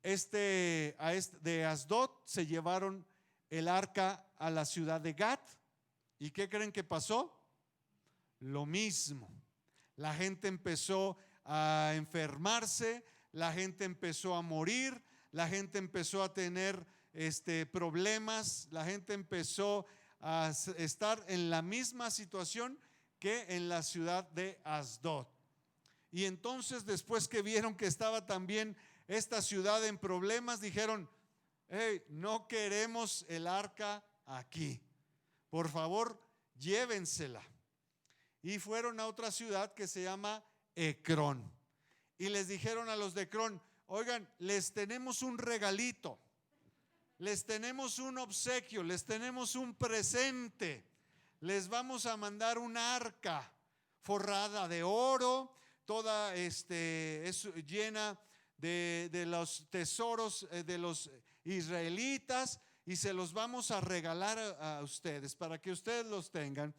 de Asdod, se llevaron el arca a la ciudad de Gat. ¿Y qué creen que pasó? Lo mismo. La gente empezó a enfermarse, la gente empezó a morir, la gente empezó a tener problemas, la gente empezó a estar en la misma situación que en la ciudad de Asdod. Y entonces, después que vieron que estaba también esta ciudad en problemas, dijeron: hey, no queremos el arca aquí, por favor llévensela. Y fueron a otra ciudad que se llama Ecrón, y les dijeron a los de Ecrón: oigan, les tenemos un regalito, les tenemos un obsequio, les tenemos un presente. Les vamos a mandar un arca forrada de oro, toda es llena de los tesoros de los israelitas, y se los vamos a regalar a ustedes para que ustedes los tengan.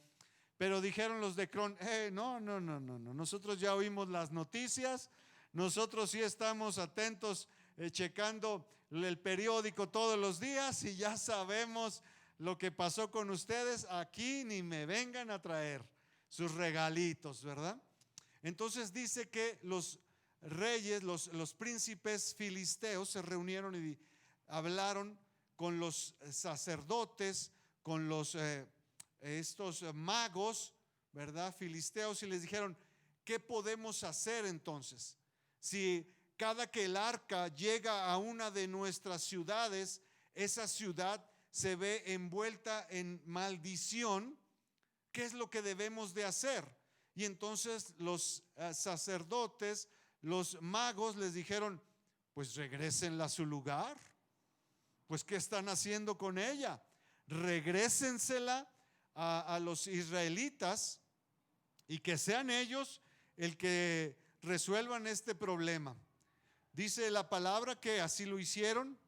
Pero dijeron los de Ecrón: no, nosotros ya oímos las noticias, nosotros sí estamos atentos, checando el periódico todos los días, y ya sabemos lo que pasó con ustedes. Aquí ni me vengan a traer sus regalitos, ¿verdad? Entonces dice que los reyes, los príncipes filisteos se reunieron y hablaron con los sacerdotes, con estos magos, ¿verdad? Filisteos, y les dijeron: ¿qué podemos hacer entonces? Si cada que el arca llega a una de nuestras ciudades, esa ciudad se ve envuelta en maldición, ¿qué es lo que debemos de hacer? Y entonces los sacerdotes, los magos les dijeron: pues regrésenla a su lugar. Pues ¿qué están haciendo con ella? Regrésensela a los israelitas, y que sean ellos el que resuelvan este problema. Dice la palabra que así lo hicieron,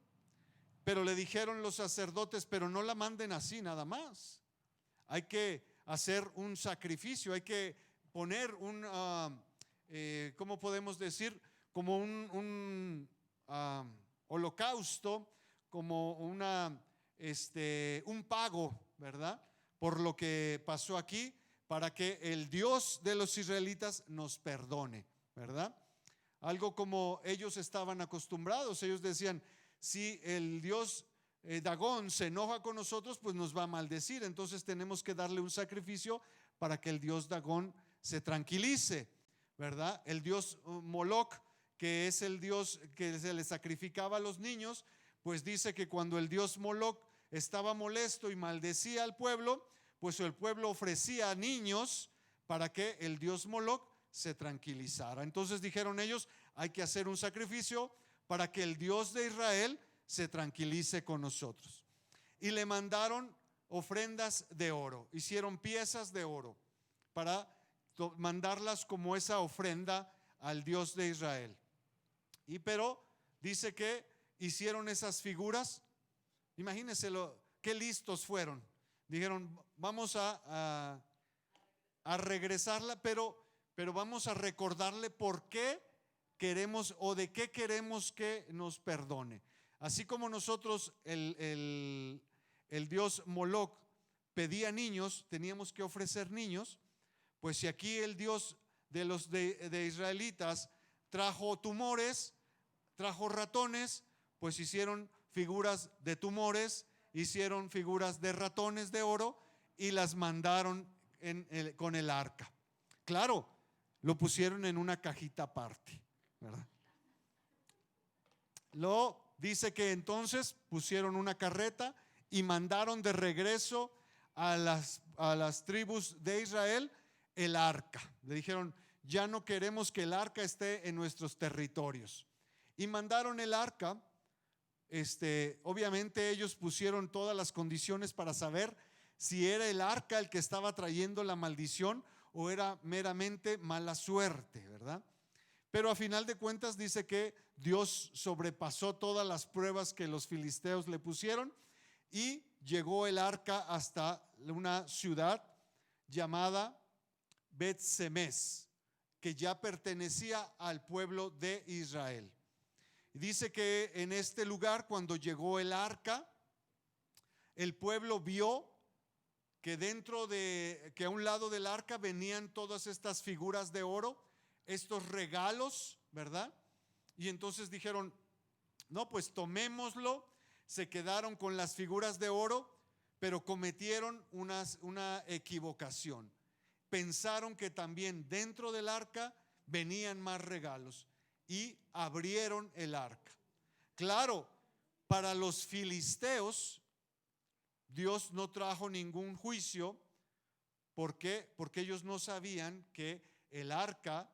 Pero le dijeron los sacerdotes, pero no la manden así nada más. Hay que hacer un sacrificio, hay que poner ¿cómo podemos decir? Como un holocausto, como un pago, ¿verdad? Por lo que pasó aquí, para que el Dios de los israelitas nos perdone, ¿verdad? Algo como ellos estaban acostumbrados. Ellos decían, si el Dios Dagón se enoja con nosotros, pues nos va a maldecir. Entonces tenemos que darle un sacrificio para que el Dios Dagón se tranquilice, ¿verdad? El Dios Moloch, que es el Dios que se le sacrificaba a los niños, pues dice que cuando el Dios Moloch estaba molesto y maldecía al pueblo, pues el pueblo ofrecía a niños para que el Dios Moloch se tranquilizara. Entonces dijeron ellos, hay que hacer un sacrificio para que el Dios de Israel se tranquilice con nosotros. Y le mandaron ofrendas de oro, hicieron piezas de oro para mandarlas como esa ofrenda al Dios de Israel. Pero dice que hicieron esas figuras. Imagínense qué listos fueron. Dijeron, vamos a regresarla, pero vamos a recordarle por qué queremos o de qué queremos que nos perdone. Así como nosotros el Dios Moloch pedía niños, teníamos que ofrecer niños. Pues si aquí el Dios de los de israelitas trajo tumores, trajo ratones, pues hicieron figuras de tumores, hicieron figuras de ratones de oro y las mandaron con el arca. Claro, lo pusieron en una cajita aparte, ¿verdad? Dice que entonces pusieron una carreta y mandaron de regreso a las tribus de Israel el arca. Le dijeron, ya no queremos que el arca esté en nuestros territorios. Y mandaron el arca. Obviamente ellos pusieron todas las condiciones para saber si era el arca el que estaba trayendo la maldición o era meramente mala suerte, ¿verdad? Pero a final de cuentas dice que Dios sobrepasó todas las pruebas que los filisteos le pusieron y llegó el arca hasta una ciudad llamada Bet-Semes, que ya pertenecía al pueblo de Israel. Dice que en este lugar, cuando llegó el arca, el pueblo vio que a un lado del arca venían todas estas figuras de oro, estos regalos, ¿verdad? Y entonces dijeron, no, pues tomémoslo. Se quedaron con las figuras de oro, pero cometieron una equivocación. Pensaron que también dentro del arca venían más regalos y abrieron el arca. Claro, para los filisteos Dios no trajo ningún juicio. ¿Por qué? Porque ellos no sabían que el arca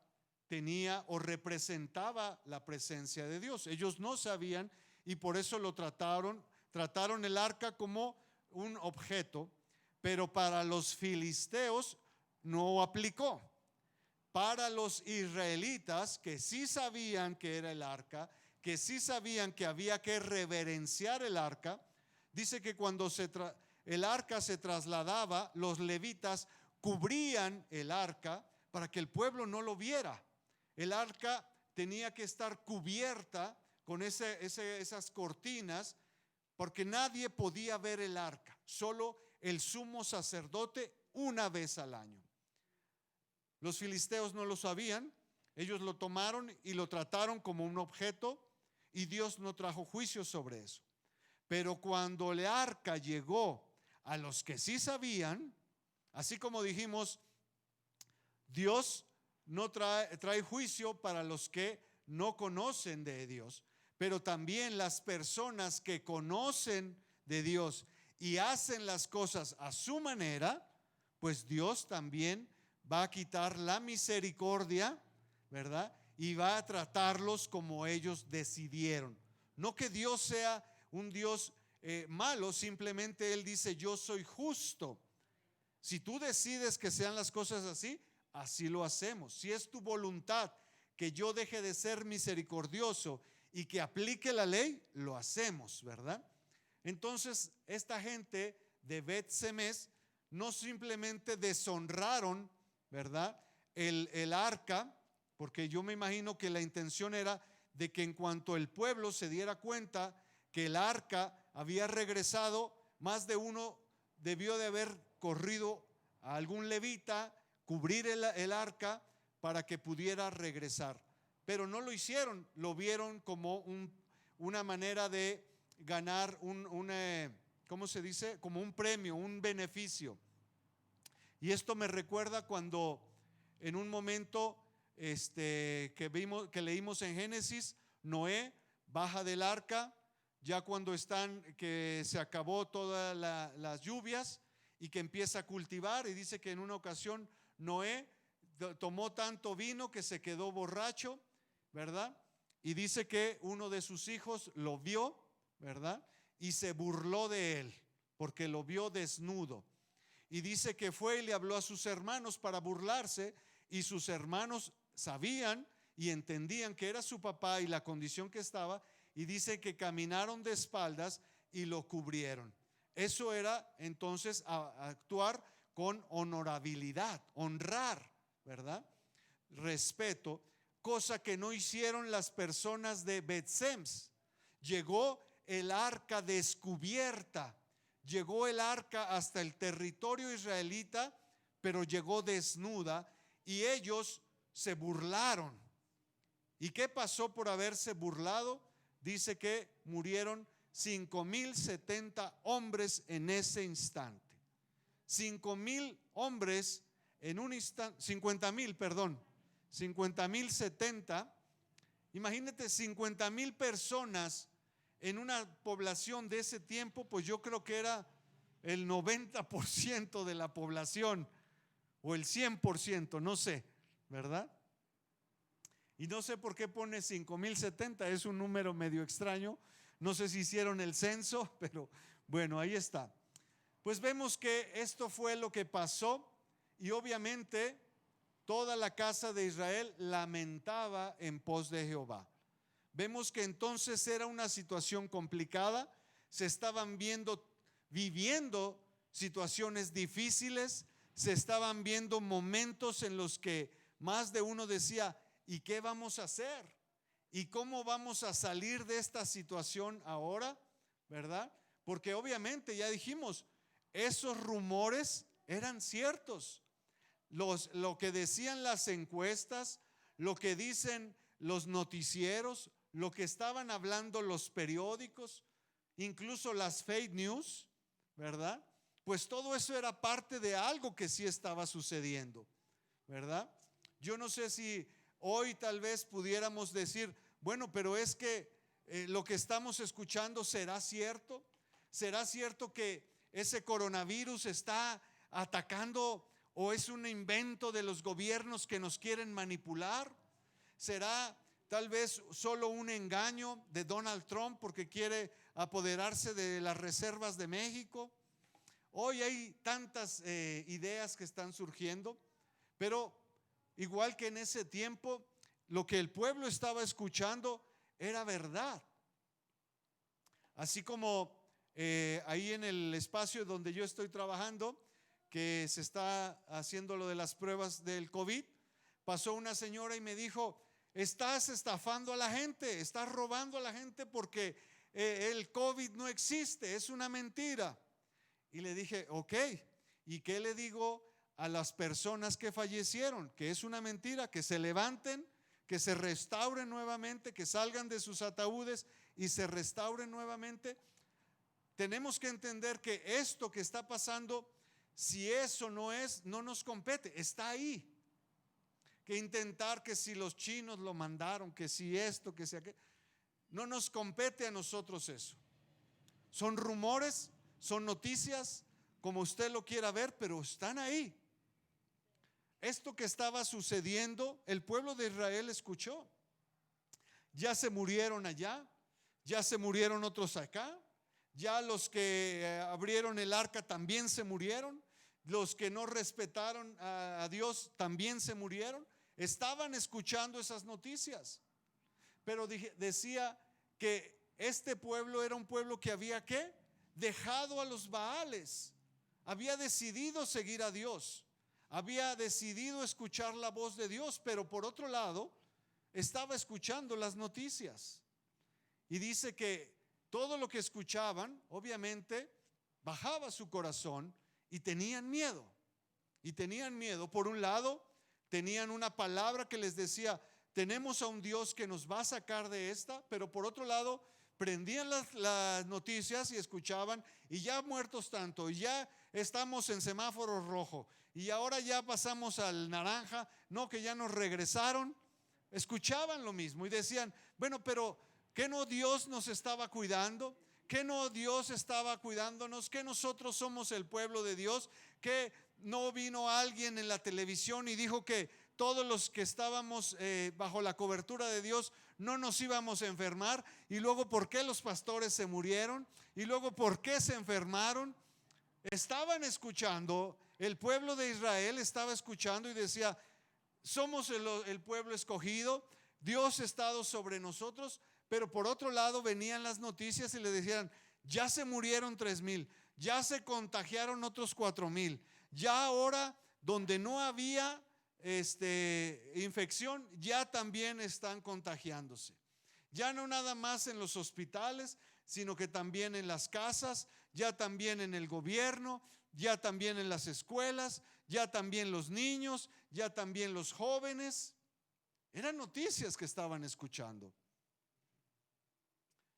tenía o representaba la presencia de Dios. Ellos no sabían y por eso lo trataron el arca como un objeto, pero para los filisteos no aplicó. Para los israelitas, que sí sabían que era el arca, que sí sabían que había que reverenciar el arca, dice que cuando el arca se trasladaba, los levitas cubrían el arca para que el pueblo no lo viera. El arca tenía que estar cubierta con esas cortinas, porque nadie podía ver el arca, solo el sumo sacerdote una vez al año. Los filisteos no lo sabían, ellos lo tomaron y lo trataron como un objeto y Dios no trajo juicio sobre eso. Pero cuando el arca llegó a los que sí sabían, así como dijimos, Dios no trae juicio para los que no conocen de Dios, pero también las personas que conocen de Dios y hacen las cosas a su manera, pues Dios también va a quitar la misericordia, ¿verdad? Y va a tratarlos como ellos decidieron. No que Dios sea un Dios malo, simplemente Él dice, yo soy justo. Si tú decides que sean las cosas así, así lo hacemos. Si es tu voluntad que yo deje de ser misericordioso y que aplique la ley, lo hacemos, ¿verdad? Entonces esta gente de Bet-Semes no simplemente deshonraron, ¿verdad?, el arca, porque yo me imagino que la intención era de que en cuanto el pueblo se diera cuenta que el arca había regresado, más de uno debió de haber corrido a algún levita, cubrir el arca para que pudiera regresar. Pero no lo hicieron, lo vieron como una manera de ganar ¿cómo se dice? Como un premio, un beneficio. Y esto me recuerda cuando en un momento que leímos en Génesis, Noé baja del arca, ya cuando que se acabó todas las lluvias y que empieza a cultivar, y dice que en una ocasión Noé tomó tanto vino que se quedó borracho, ¿verdad? Y dice que uno de sus hijos lo vio, ¿verdad? Y se burló de él porque lo vio desnudo. Y dice que fue y le habló a sus hermanos para burlarse, y sus hermanos sabían y entendían que era su papá y la condición que estaba, y dice que caminaron de espaldas y lo cubrieron. Eso era entonces actuar con honorabilidad, honrar, ¿verdad? Respeto, cosa que no hicieron las personas de Bet-Semes. Llegó el arca descubierta, llegó el arca hasta el territorio israelita, pero llegó desnuda, y ellos se burlaron. ¿Y qué pasó por haberse burlado? Dice que murieron 5,070 hombres en ese instante. 5,000 hombres en un instante, 50,000, perdón, 50,070. Imagínate 50,000 personas en una población de ese tiempo, pues yo creo que era el 90% de la población, o el 100%, no sé, ¿verdad? Y no sé por qué pone 5,070, es un número medio extraño. No sé si hicieron el censo, pero bueno, ahí está. Pues vemos que esto fue lo que pasó, y obviamente toda la casa de Israel lamentaba en pos de Jehová. Vemos que entonces era una situación complicada, se estaban viviendo situaciones difíciles, se estaban viendo momentos en los que más de uno decía: ¿y qué vamos a hacer? ¿Y cómo vamos a salir de esta situación ahora? ¿Verdad? Porque obviamente ya dijimos, esos rumores eran ciertos. Lo que decían las encuestas, lo que dicen los noticieros, lo que estaban hablando los periódicos, incluso las fake news, ¿verdad? Pues todo eso era parte de algo que sí estaba sucediendo, ¿verdad? Yo no sé si hoy tal vez pudiéramos decir, bueno, pero es que lo que estamos escuchando ¿será cierto? ¿Será cierto que ese coronavirus está atacando, o es un invento de los gobiernos que nos quieren manipular? ¿Será tal vez solo un engaño de Donald Trump porque quiere apoderarse de las reservas de México? Hoy hay tantas ideas que están surgiendo, pero igual que en ese tiempo, lo que el pueblo estaba escuchando era verdad. Así como ahí en el espacio donde yo estoy trabajando, que se está haciendo lo de las pruebas del COVID, pasó una señora y me dijo: estás estafando a la gente, estás robando a la gente porque el COVID no existe, es una mentira. Y le dije: ok, ¿y qué le digo a las personas que fallecieron? Que es una mentira, que se levanten, que se restauren nuevamente, que salgan de sus ataúdes y se restauren nuevamente. Tenemos que entender que esto que está pasando, si eso no nos compete, está ahí. Que intentar que si los chinos lo mandaron, que si esto, que si aquello, no nos compete a nosotros eso. Son rumores, son noticias, como usted lo quiera ver, pero están ahí. Esto que estaba sucediendo, el pueblo de Israel escuchó. Ya se murieron allá, ya se murieron otros acá, ya los que abrieron el arca también se murieron, los que no respetaron a Dios también se murieron. Estaban escuchando esas noticias, pero decía que este pueblo era un pueblo que había ¿qué? dejado a los Baales, había decidido seguir a Dios, había decidido escuchar la voz de Dios, pero por otro lado estaba escuchando las noticias. Y dice que todo lo que escuchaban, obviamente, bajaba su corazón y tenían miedo. Y tenían miedo. Por un lado, tenían una palabra que les decía: tenemos a un Dios que nos va a sacar de esta. Pero por otro lado, prendían las noticias y escuchaban, y ya muertos tanto, y ya estamos en semáforo rojo, y ahora ya pasamos al naranja, no, que ya nos regresaron. Escuchaban lo mismo y decían: bueno, pero ¿qué no Dios nos estaba cuidando? ¿Qué no Dios estaba cuidándonos? ¿Que nosotros somos el pueblo de Dios? ¿Que no vino alguien en la televisión y dijo que todos los que estábamos bajo la cobertura de Dios no nos íbamos a enfermar? Y luego, ¿por qué los pastores se murieron? Y luego, ¿por qué se enfermaron? Estaban escuchando, el pueblo de Israel estaba escuchando y decía: somos el pueblo escogido, Dios ha estado sobre nosotros. Pero por otro lado venían las noticias y le decían: ya se murieron 3,000, ya se contagiaron otros 4,000, ya ahora donde no había infección, ya también están contagiándose. Ya no nada más en los hospitales, sino que también en las casas, ya también en el gobierno, ya también en las escuelas, ya también los niños, ya también los jóvenes. Eran noticias que estaban escuchando.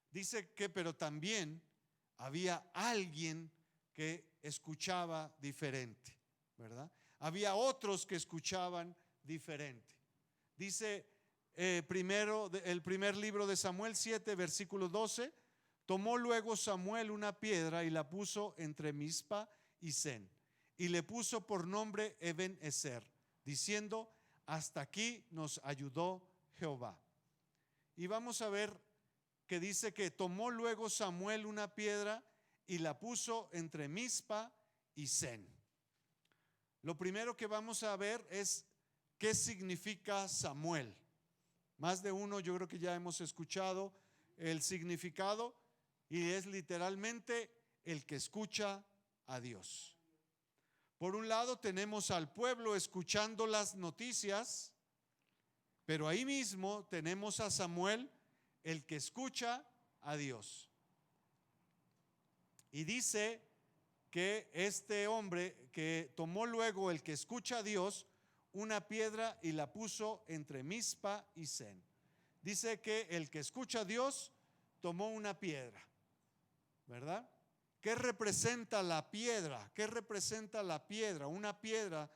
Dice que, pero también había alguien que escuchaba diferente, ¿verdad? Había otros que escuchaban diferente. Dice el primer libro de Samuel 7, versículo 12: tomó luego Samuel una piedra y la puso entre Mizpa y Sen, y le puso por nombre Eben-Ezer, diciendo: hasta aquí nos ayudó Jehová. Y vamos a ver que dice que tomó luego Samuel una piedra y la puso entre Mizpa y Sen. Lo primero que vamos a ver es qué significa Samuel. Más de uno, yo creo que ya hemos escuchado el significado, y es literalmente el que escucha a Dios. Por un lado tenemos al pueblo escuchando las noticias, pero ahí mismo tenemos a Samuel, el que escucha a Dios. Y dice que este hombre que tomó luego, el que escucha a Dios, una piedra y la puso entre Mizpa y Sen. Dice que el que escucha a Dios tomó una piedra, ¿verdad? ¿Qué representa la piedra? ¿Qué representa la piedra? Una piedra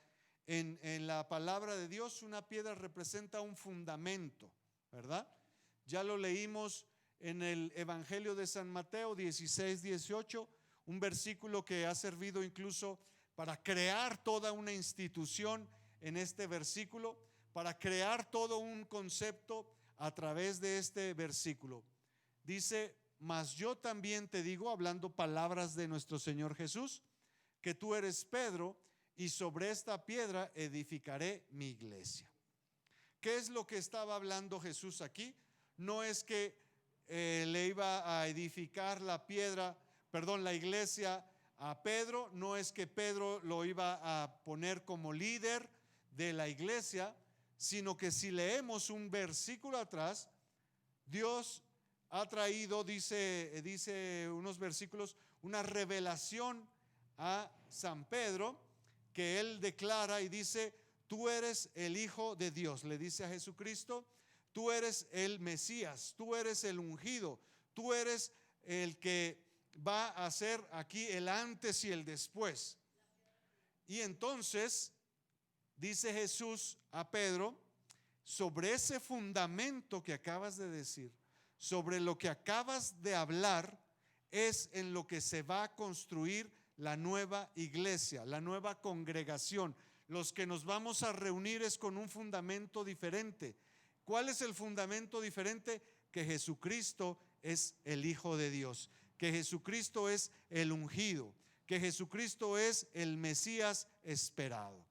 en la palabra de Dios, una piedra representa un fundamento, ¿verdad? Ya lo leímos en el Evangelio de San Mateo 16, 18, un versículo que ha servido incluso para crear toda una institución en este versículo, para crear todo un concepto a través de este versículo. Dice: mas yo también te digo, hablando palabras de nuestro Señor Jesús, que tú eres Pedro, y sobre esta piedra edificaré mi iglesia. ¿Qué es lo que estaba hablando Jesús aquí? No es que le iba a edificar la iglesia a Pedro, no es que Pedro lo iba a poner como líder de la iglesia, sino que si leemos un versículo atrás, Dios ha traído, dice unos versículos, una revelación a San Pedro, que él declara y dice: tú eres el Hijo de Dios. Le dice a Jesucristo: tú eres el Mesías, tú eres el ungido, tú eres el que va a hacer aquí el antes y el después. Y entonces dice Jesús a Pedro: sobre ese fundamento que acabas de decir, sobre lo que acabas de hablar, es en lo que se va a construir la nueva iglesia, la nueva congregación. Los que nos vamos a reunir es con un fundamento diferente. ¿Cuál es el fundamento diferente? Que Jesucristo es el Hijo de Dios, que Jesucristo es el ungido, que Jesucristo es el Mesías esperado.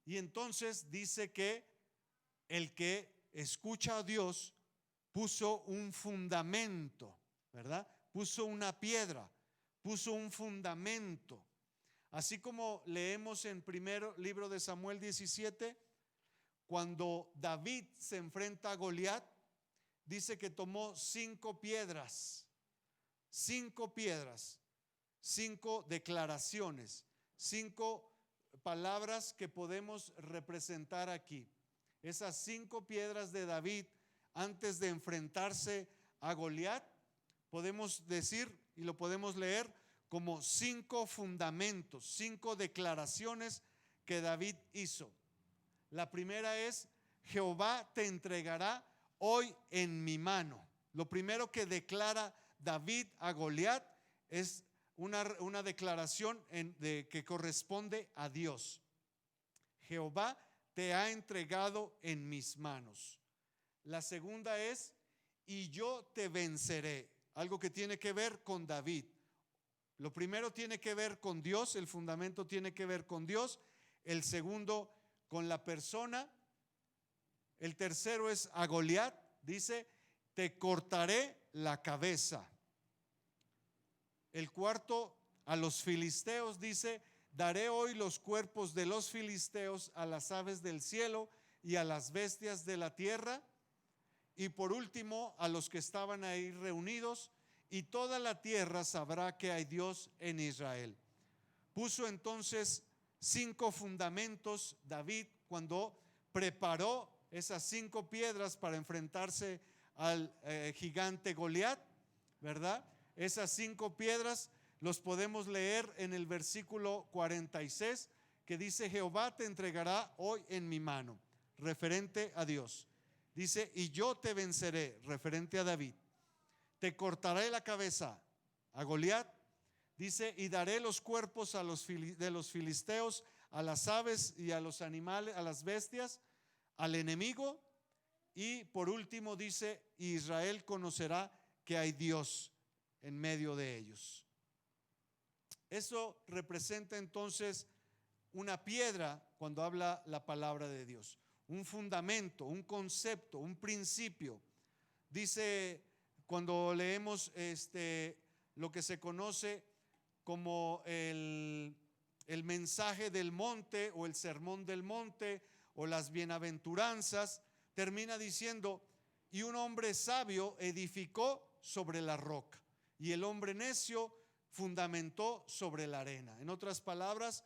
Y entonces dice que el que escucha a Dios puso un fundamento, ¿verdad? puso una piedra, puso un fundamento. Así como leemos en primero libro de Samuel 17, cuando David se enfrenta a Goliat, dice que tomó 5 piedras, 5 declaraciones, 5 palabras que podemos representar aquí. Esas 5 piedras de David antes de enfrentarse a Goliat, podemos decir y lo podemos leer como 5 fundamentos, 5 declaraciones que David hizo. La primera es: Jehová te entregará hoy en mi mano. Lo primero que declara David a Goliat es una declaración que corresponde a Dios. Jehová te ha entregado en mis manos. La segunda es: y yo te venceré. Algo que tiene que ver con David. Lo primero tiene que ver con Dios, el fundamento tiene que ver con Dios. El segundo, con la persona. El tercero es a Goliat. Dice: te cortaré la cabeza. El cuarto, a los filisteos, dice: daré hoy los cuerpos de los filisteos a las aves del cielo y a las bestias de la tierra. Y por último, a los que estaban ahí reunidos, y toda la tierra sabrá que hay Dios en Israel. Puso entonces 5 fundamentos David cuando preparó esas 5 piedras para enfrentarse al gigante Goliat, ¿verdad? Esas 5 piedras los podemos leer en el versículo 46, que dice: Jehová te entregará hoy en mi mano, referente a Dios. Dice: y yo te venceré, referente a David. Te cortaré la cabeza, a Goliat. Dice: y daré los cuerpos de los filisteos a las aves y a los animales, a las bestias, al enemigo. Y por último dice: Israel conocerá que hay Dios en medio de ellos. Eso representa entonces una piedra cuando habla la palabra de Dios, un fundamento, un concepto, un principio. Dice, cuando leemos lo que se conoce como el mensaje del monte o el sermón del monte o las bienaventuranzas, termina diciendo: y un hombre sabio edificó sobre la roca, y el hombre necio fundamentó sobre la arena. En otras palabras,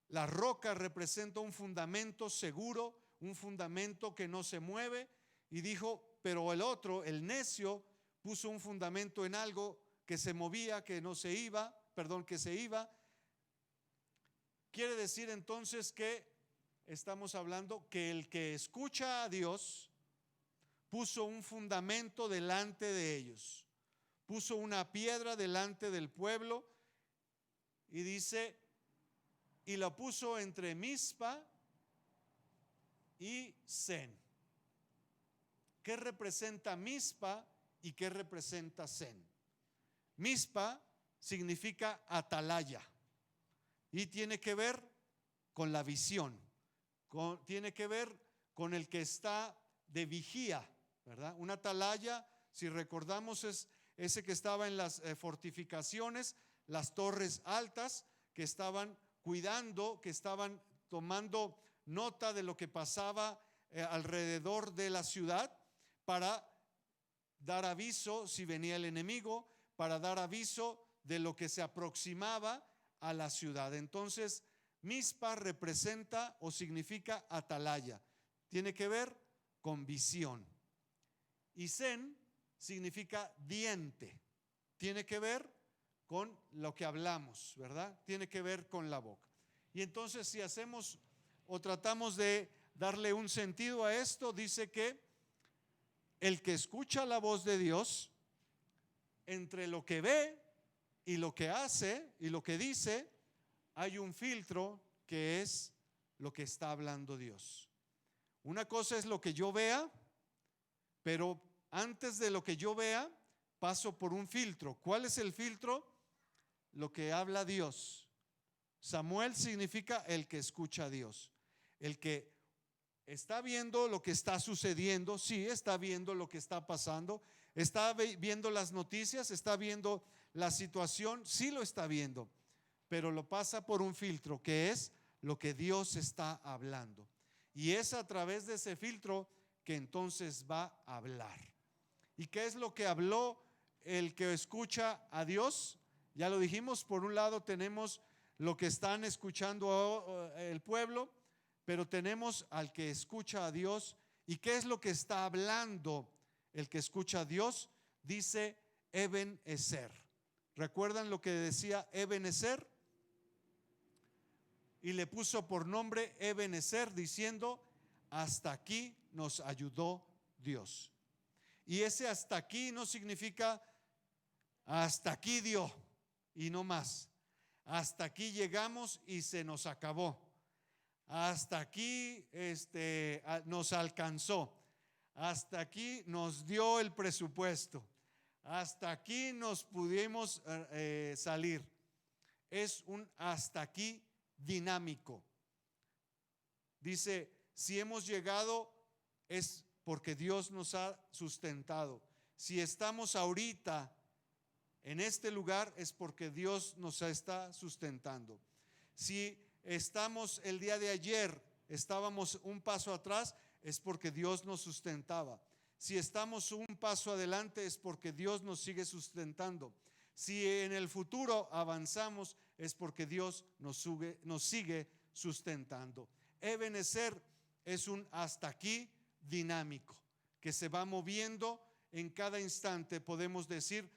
la roca representa un fundamento seguro, un fundamento que no se mueve. Y dijo: pero el otro, el necio, puso un fundamento en algo que se movía, que se iba. Quiere decir entonces que estamos hablando que el que escucha a Dios puso un fundamento delante de ellos, puso una piedra delante del pueblo, y dice: y la puso entre Mizpa y Sen. ¿Qué representa Mizpa y qué representa Sen? Mizpa significa atalaya y tiene que ver con la visión, tiene que ver con el que está de vigía, ¿verdad? Una atalaya, si recordamos, es ese que estaba en las fortificaciones, las torres altas, que estaban cuidando, que estaban tomando nota de lo que pasaba alrededor de la ciudad, para dar aviso si venía el enemigo, para dar aviso de lo que se aproximaba a la ciudad. Entonces, Mizpa representa o significa atalaya, tiene que ver con visión. Y Sen significa diente, tiene que ver con lo que hablamos, ¿verdad? Tiene que ver con la boca. Y entonces, si hacemos o tratamos de darle un sentido a esto, dice que el que escucha la voz de Dios, entre lo que ve y lo que hace y lo que dice, hay un filtro que es lo que está hablando Dios. Una cosa es lo que yo vea, pero antes de lo que yo vea, paso por un filtro. ¿Cuál es el filtro? Lo que habla Dios. Samuel significa el que escucha a Dios, el que está viendo lo que está sucediendo, sí, está viendo lo que está pasando, ¿Está viendo las noticias? ¿Está viendo la situación? Sí lo está viendo, pero lo pasa por un filtro que es lo que Dios está hablando. Y es a través de ese filtro que entonces va a hablar. ¿Y qué es lo que habló el que escucha a Dios? Ya lo dijimos, por un lado tenemos lo que están escuchando el pueblo, pero tenemos al que escucha a Dios. ¿Y qué es lo que está hablando el que escucha a Dios? Dice Eben Ezer. ¿Recuerdan lo que decía Eben Ezer? Y le puso por nombre Eben Ezer, diciendo: hasta aquí nos ayudó Dios. Y ese hasta aquí no significa hasta aquí dio y no más. Hasta aquí llegamos y se nos acabó. Hasta aquí nos alcanzó. Hasta aquí nos dio el presupuesto. Hasta aquí nos pudimos salir. Es un hasta aquí dinámico. Dice, si hemos llegado es porque Dios nos ha sustentado. Si estamos ahorita en este lugar es porque Dios nos está sustentando. Si estamos el día de ayer, estábamos un paso atrás, es porque Dios nos sustentaba. Si estamos un paso adelante es porque Dios nos sigue sustentando. Si en el futuro avanzamos es porque Dios nos sigue sustentando. Eben Ezer es un hasta aquí dinámico que se va moviendo en cada instante. Podemos decir,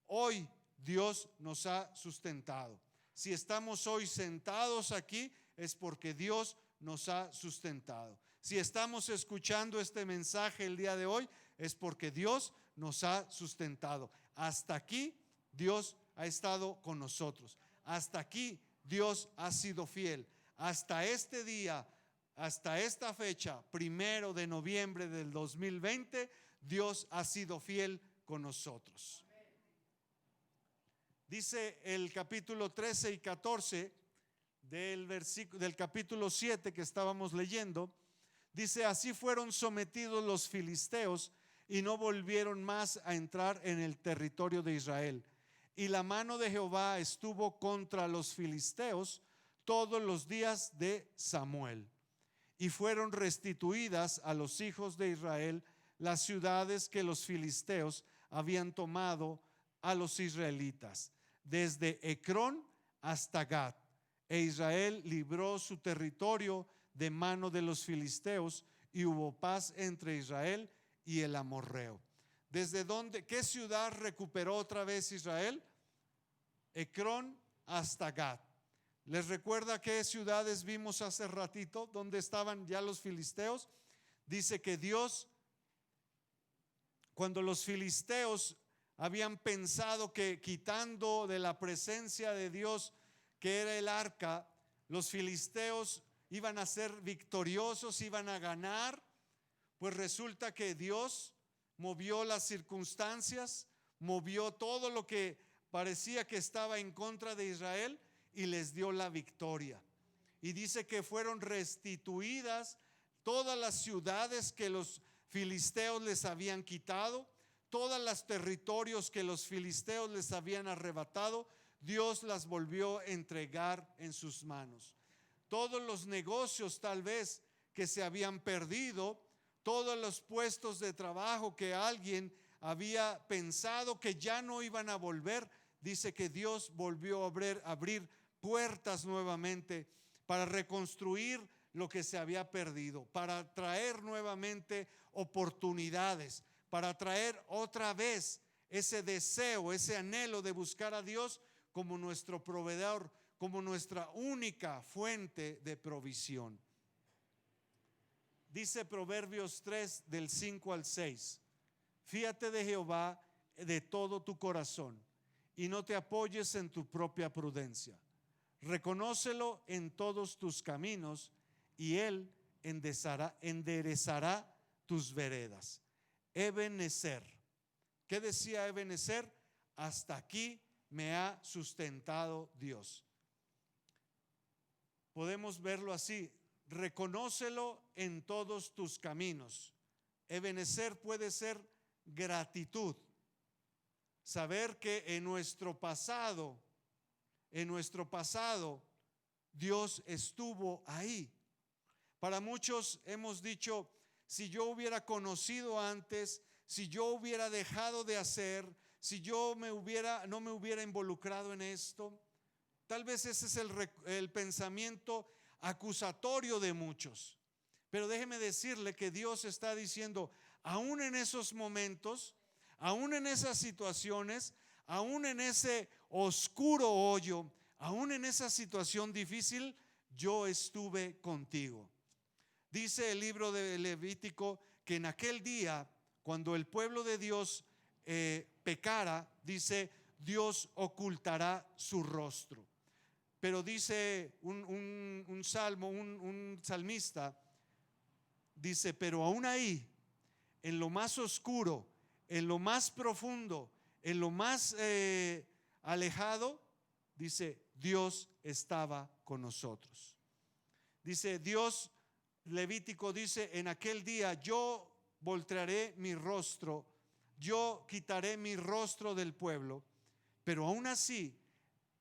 hoy Dios nos ha sustentado. Si estamos hoy sentados aquí es porque Dios nos ha sustentado. Si estamos escuchando este mensaje el día de hoy es porque Dios nos ha sustentado. Hasta aquí Dios ha estado con nosotros. Hasta aquí Dios ha sido fiel. Hasta este día, hasta esta fecha, 1 de noviembre del 2020, Dios ha sido fiel con nosotros. Dice el capítulo 13 y 14 del capítulo 7 que estábamos leyendo. Dice, así fueron sometidos los filisteos y no volvieron más a entrar en el territorio de Israel. Y la mano de Jehová estuvo contra los filisteos todos los días de Samuel. Y fueron restituidas a los hijos de Israel las ciudades que los filisteos habían tomado a los israelitas, desde Ecrón hasta Gat. E Israel libró su territorio de mano de los filisteos, y hubo paz entre Israel y el amorreo. ¿Desde dónde? ¿Qué ciudad recuperó otra vez Israel? Ecrón hasta Gat. ¿Les recuerda qué ciudades vimos hace ratito donde estaban ya los filisteos? Dice que Dios, cuando los filisteos habían pensado que quitando de la presencia de Dios, que era el arca, los filisteos iban a ser victoriosos, iban a ganar, pues resulta que Dios movió las circunstancias, movió todo lo que parecía que estaba en contra de Israel y les dio la victoria. Y dice que fueron restituidas todas las ciudades que los filisteos les habían quitado, todos los territorios que los filisteos les habían arrebatado, Dios las volvió a entregar en sus manos. Todos los negocios tal vez que se habían perdido, todos los puestos de trabajo que alguien había pensado que ya no iban a volver, dice que Dios volvió a abrir puertas nuevamente para reconstruir lo que se había perdido, para traer nuevamente oportunidades, para traer otra vez ese deseo, ese anhelo de buscar a Dios como nuestro proveedor, como nuestra única fuente de provisión. Dice Proverbios 3 del 5 al 6: fíate de Jehová de todo tu corazón y no te apoyes en tu propia prudencia. Reconócelo en todos tus caminos y Él enderezará tus veredas. Eben Ezer. ¿Qué decía Eben Ezer? Hasta aquí me ha sustentado Dios. Podemos verlo así: reconócelo en todos tus caminos. Eben Ezer puede ser gratitud. Saber que en nuestro pasado, Dios estuvo ahí. Para muchos hemos dicho, si yo hubiera conocido antes, si yo hubiera dejado de hacer, si yo no me hubiera involucrado en esto. Tal vez ese es el pensamiento acusatorio de muchos. Pero déjeme decirle que Dios está diciendo, aún en esos momentos, aún en esas situaciones, aún en ese oscuro hoyo, aún en esa situación difícil, yo estuve contigo. Dice el libro de Levítico que en aquel día, cuando el pueblo de Dios pecara, dice, Dios ocultará su rostro. Pero dice un salmo, un salmista, dice, pero aún ahí, en lo más oscuro, en lo más profundo, en lo más alejado, dice, Dios estaba con nosotros. Dice Dios, Levítico dice, en aquel día yo voltearé mi rostro, yo quitaré mi rostro del pueblo, pero aún así,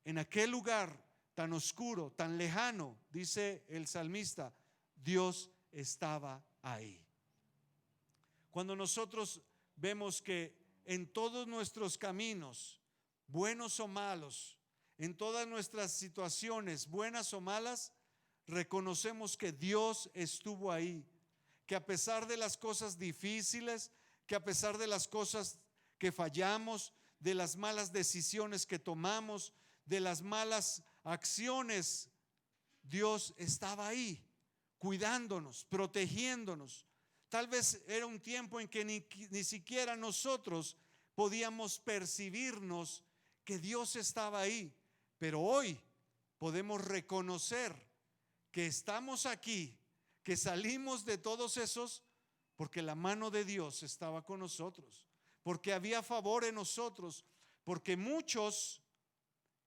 en aquel lugar tan oscuro, tan lejano, dice el salmista, Dios estaba ahí. Cuando nosotros vemos que en todos nuestros caminos, buenos o malos, en todas nuestras situaciones, buenas o malas, reconocemos que Dios estuvo ahí, que a pesar de las cosas difíciles, que a pesar de las cosas que fallamos, de las malas decisiones que tomamos, de las malas acciones, Dios estaba ahí, cuidándonos, protegiéndonos. Tal vez era un tiempo en que ni siquiera nosotros podíamos percibirnos que Dios estaba ahí, pero hoy podemos reconocer que estamos aquí, que salimos de todos esos, porque la mano de Dios estaba con nosotros, porque había favor en nosotros, porque muchos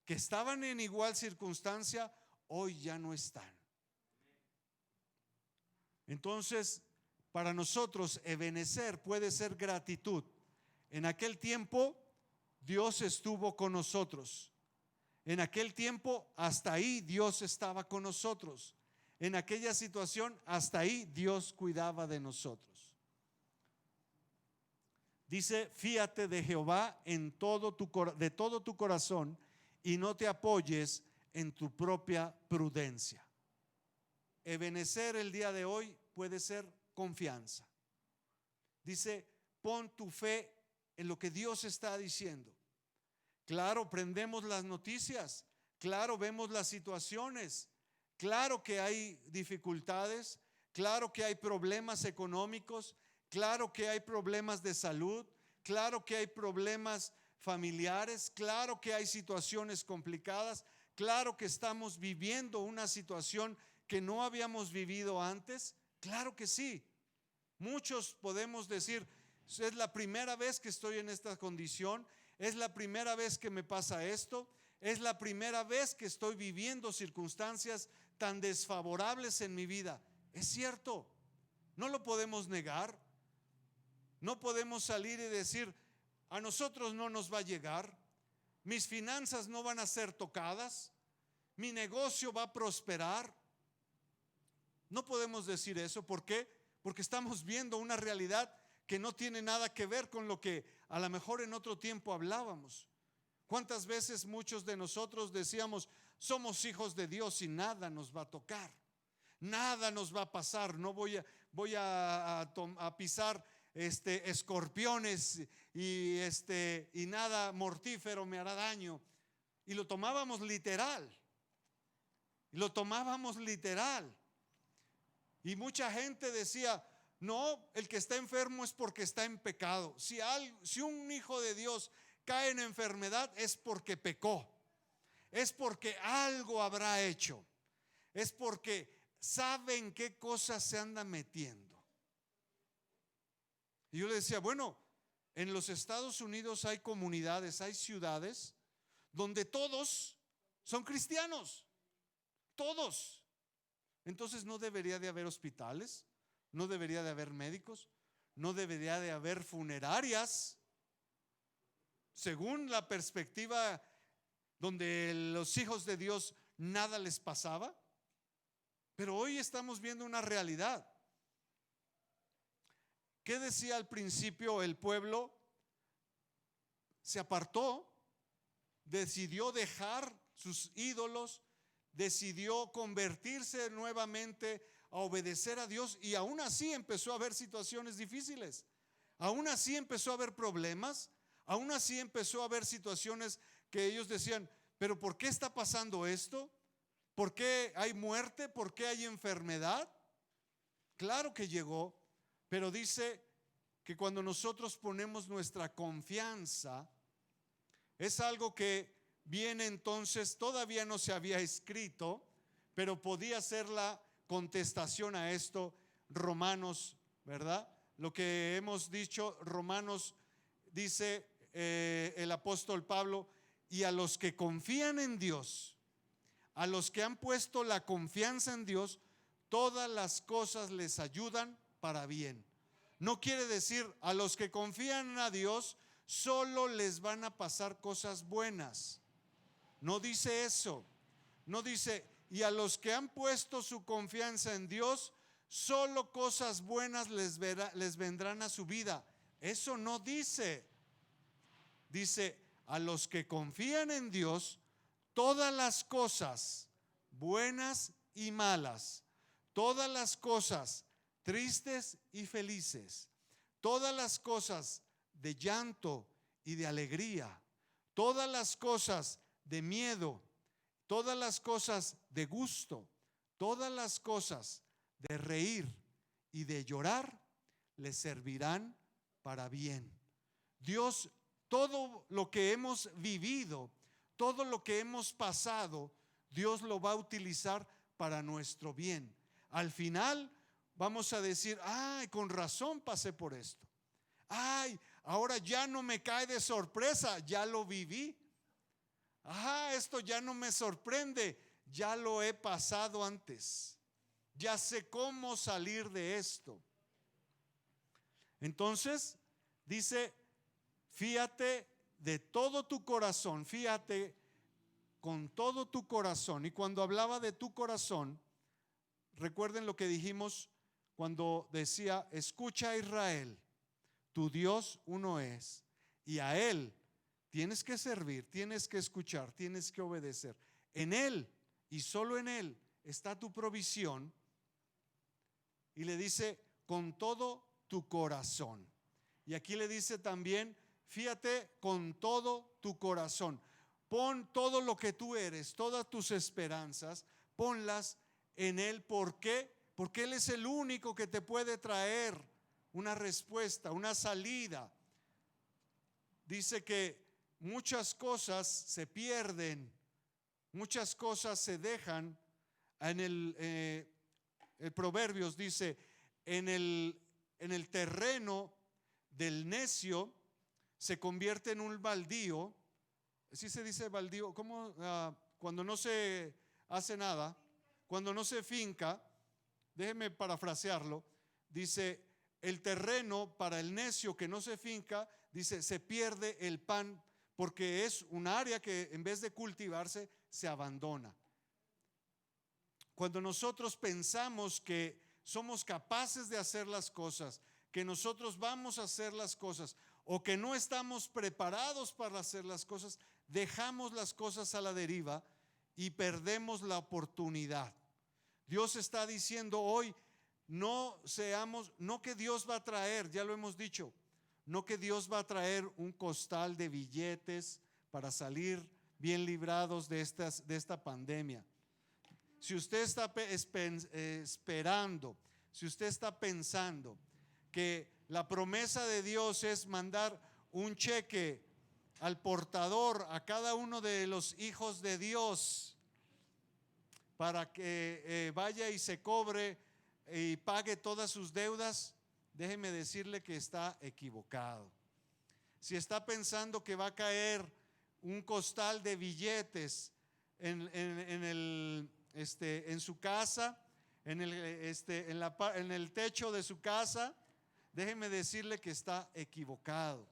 que estaban en igual circunstancia hoy ya no están. Entonces, para nosotros ebenecer puede ser gratitud. En aquel tiempo Dios estuvo con nosotros. En aquel tiempo hasta ahí Dios estaba con nosotros. En aquella situación hasta ahí Dios cuidaba de nosotros. Dice, fíate de Jehová de todo tu corazón y no te apoyes en tu propia prudencia. Ebenecer el día de hoy puede ser confianza. Dice, pon tu fe en lo que Dios está diciendo. Claro, prendemos las noticias, claro, vemos las situaciones, claro que hay dificultades, claro que hay problemas económicos, claro que hay problemas de salud, claro que hay problemas familiares, claro que hay situaciones complicadas, claro que estamos viviendo una situación que no habíamos vivido antes, claro que sí. Muchos podemos decir, es la primera vez que estoy en esta condición, es la primera vez que me pasa esto, es la primera vez que estoy viviendo circunstancias tan desfavorables en mi vida. Es cierto, no lo podemos negar. No podemos salir y decir, a nosotros no nos va a llegar, mis finanzas no van a ser tocadas, mi negocio va a prosperar. No podemos decir eso. ¿Por qué? Porque estamos viendo una realidad que no tiene nada que ver con lo que a lo mejor en otro tiempo hablábamos. ¿Cuántas veces muchos de nosotros decíamos, somos hijos de Dios y nada nos va a tocar, nada nos va a pasar, no voy a pisar escorpiones y nada mortífero me hará daño? Y lo tomábamos literal. Y mucha gente decía, no, el que está enfermo es porque está en pecado. Si un hijo de Dios cae en enfermedad es porque pecó, es porque algo habrá hecho, es porque sabe en qué cosas se anda metiendo. Y yo le decía, bueno, en los Estados Unidos hay comunidades, hay ciudades donde todos son cristianos, todos. Entonces no debería de haber hospitales, no debería de haber médicos, no debería de haber funerarias. Según la perspectiva donde los hijos de Dios nada les pasaba. Pero hoy estamos viendo una realidad. ¿Qué decía al principio el pueblo? Se apartó, decidió dejar sus ídolos, decidió convertirse nuevamente a obedecer a Dios, y aún así empezó a haber situaciones difíciles, aún así empezó a haber problemas, aún así empezó a haber situaciones que ellos decían, pero ¿por qué está pasando esto? ¿Por qué hay muerte? ¿Por qué hay enfermedad? Claro que llegó, pero dice que cuando nosotros ponemos nuestra confianza, es algo que viene entonces, todavía no se había escrito, pero podía ser la contestación a esto. Romanos, ¿verdad? Lo que hemos dicho, Romanos dice el apóstol Pablo, y a los que confían en Dios, a los que han puesto la confianza en Dios, todas las cosas les ayudan para bien. No quiere decir a los que confían a Dios solo les van a pasar cosas buenas. No dice eso. No dice, y a los que han puesto su confianza en Dios, solo cosas buenas les vendrán a su vida. Eso no dice. Dice, a los que confían en Dios, todas las cosas buenas y malas, todas las cosas tristes y felices, todas las cosas de llanto y de alegría, todas las cosas de miedo, todas las cosas de gusto, todas las cosas de reír y de llorar, les servirán para bien. Dios, todo lo que hemos vivido, todo lo que hemos pasado, Dios lo va a utilizar para nuestro bien. Al final vamos a decir, ay, con razón pasé por esto. Ay, ahora ya no me cae de sorpresa, ya lo viví. Ajá, esto ya no me sorprende, ya lo he pasado antes. Ya sé cómo salir de esto. Entonces, dice, fíate de todo tu corazón, fíate con todo tu corazón. Y cuando hablaba de tu corazón, recuerden lo que dijimos cuando decía, escucha a Israel, tu Dios uno es, y a Él tienes que servir, tienes que escuchar, tienes que obedecer. En Él y solo en Él está tu provisión. Y le dice, con todo tu corazón. Y aquí le dice también, fíjate con todo tu corazón. Pon todo lo que tú eres, todas tus esperanzas, ponlas en Él. ¿Por qué? Porque Él es el único que te puede traer una respuesta, una salida. Dice que muchas cosas se pierden, muchas cosas se dejan. En el Proverbios dice, en el terreno del necio se convierte en un baldío. ¿Sí se dice baldío? ¿Cómo? Cuando no se hace nada, cuando no se finca. Déjeme parafrasearlo. Dice, el terreno para el necio que no se finca, dice, se pierde el pan, porque es un área que en vez de cultivarse, se abandona. Cuando nosotros pensamos que somos capaces de hacer las cosas, que nosotros vamos a hacer las cosas, o que no estamos preparados para hacer las cosas, dejamos las cosas a la deriva y perdemos la oportunidad. Dios está diciendo hoy, no que Dios va a traer, ya lo hemos dicho, no que Dios va a traer un costal de billetes para salir bien librados de esta pandemia. Si usted está esperando, si usted está pensando que la promesa de Dios es mandar un cheque al portador, a cada uno de los hijos de Dios, para que vaya y se cobre y pague todas sus deudas, déjeme decirle que está equivocado. Si está pensando que va a caer un costal de billetes en su casa, en el techo de su casa, déjeme decirle que está equivocado.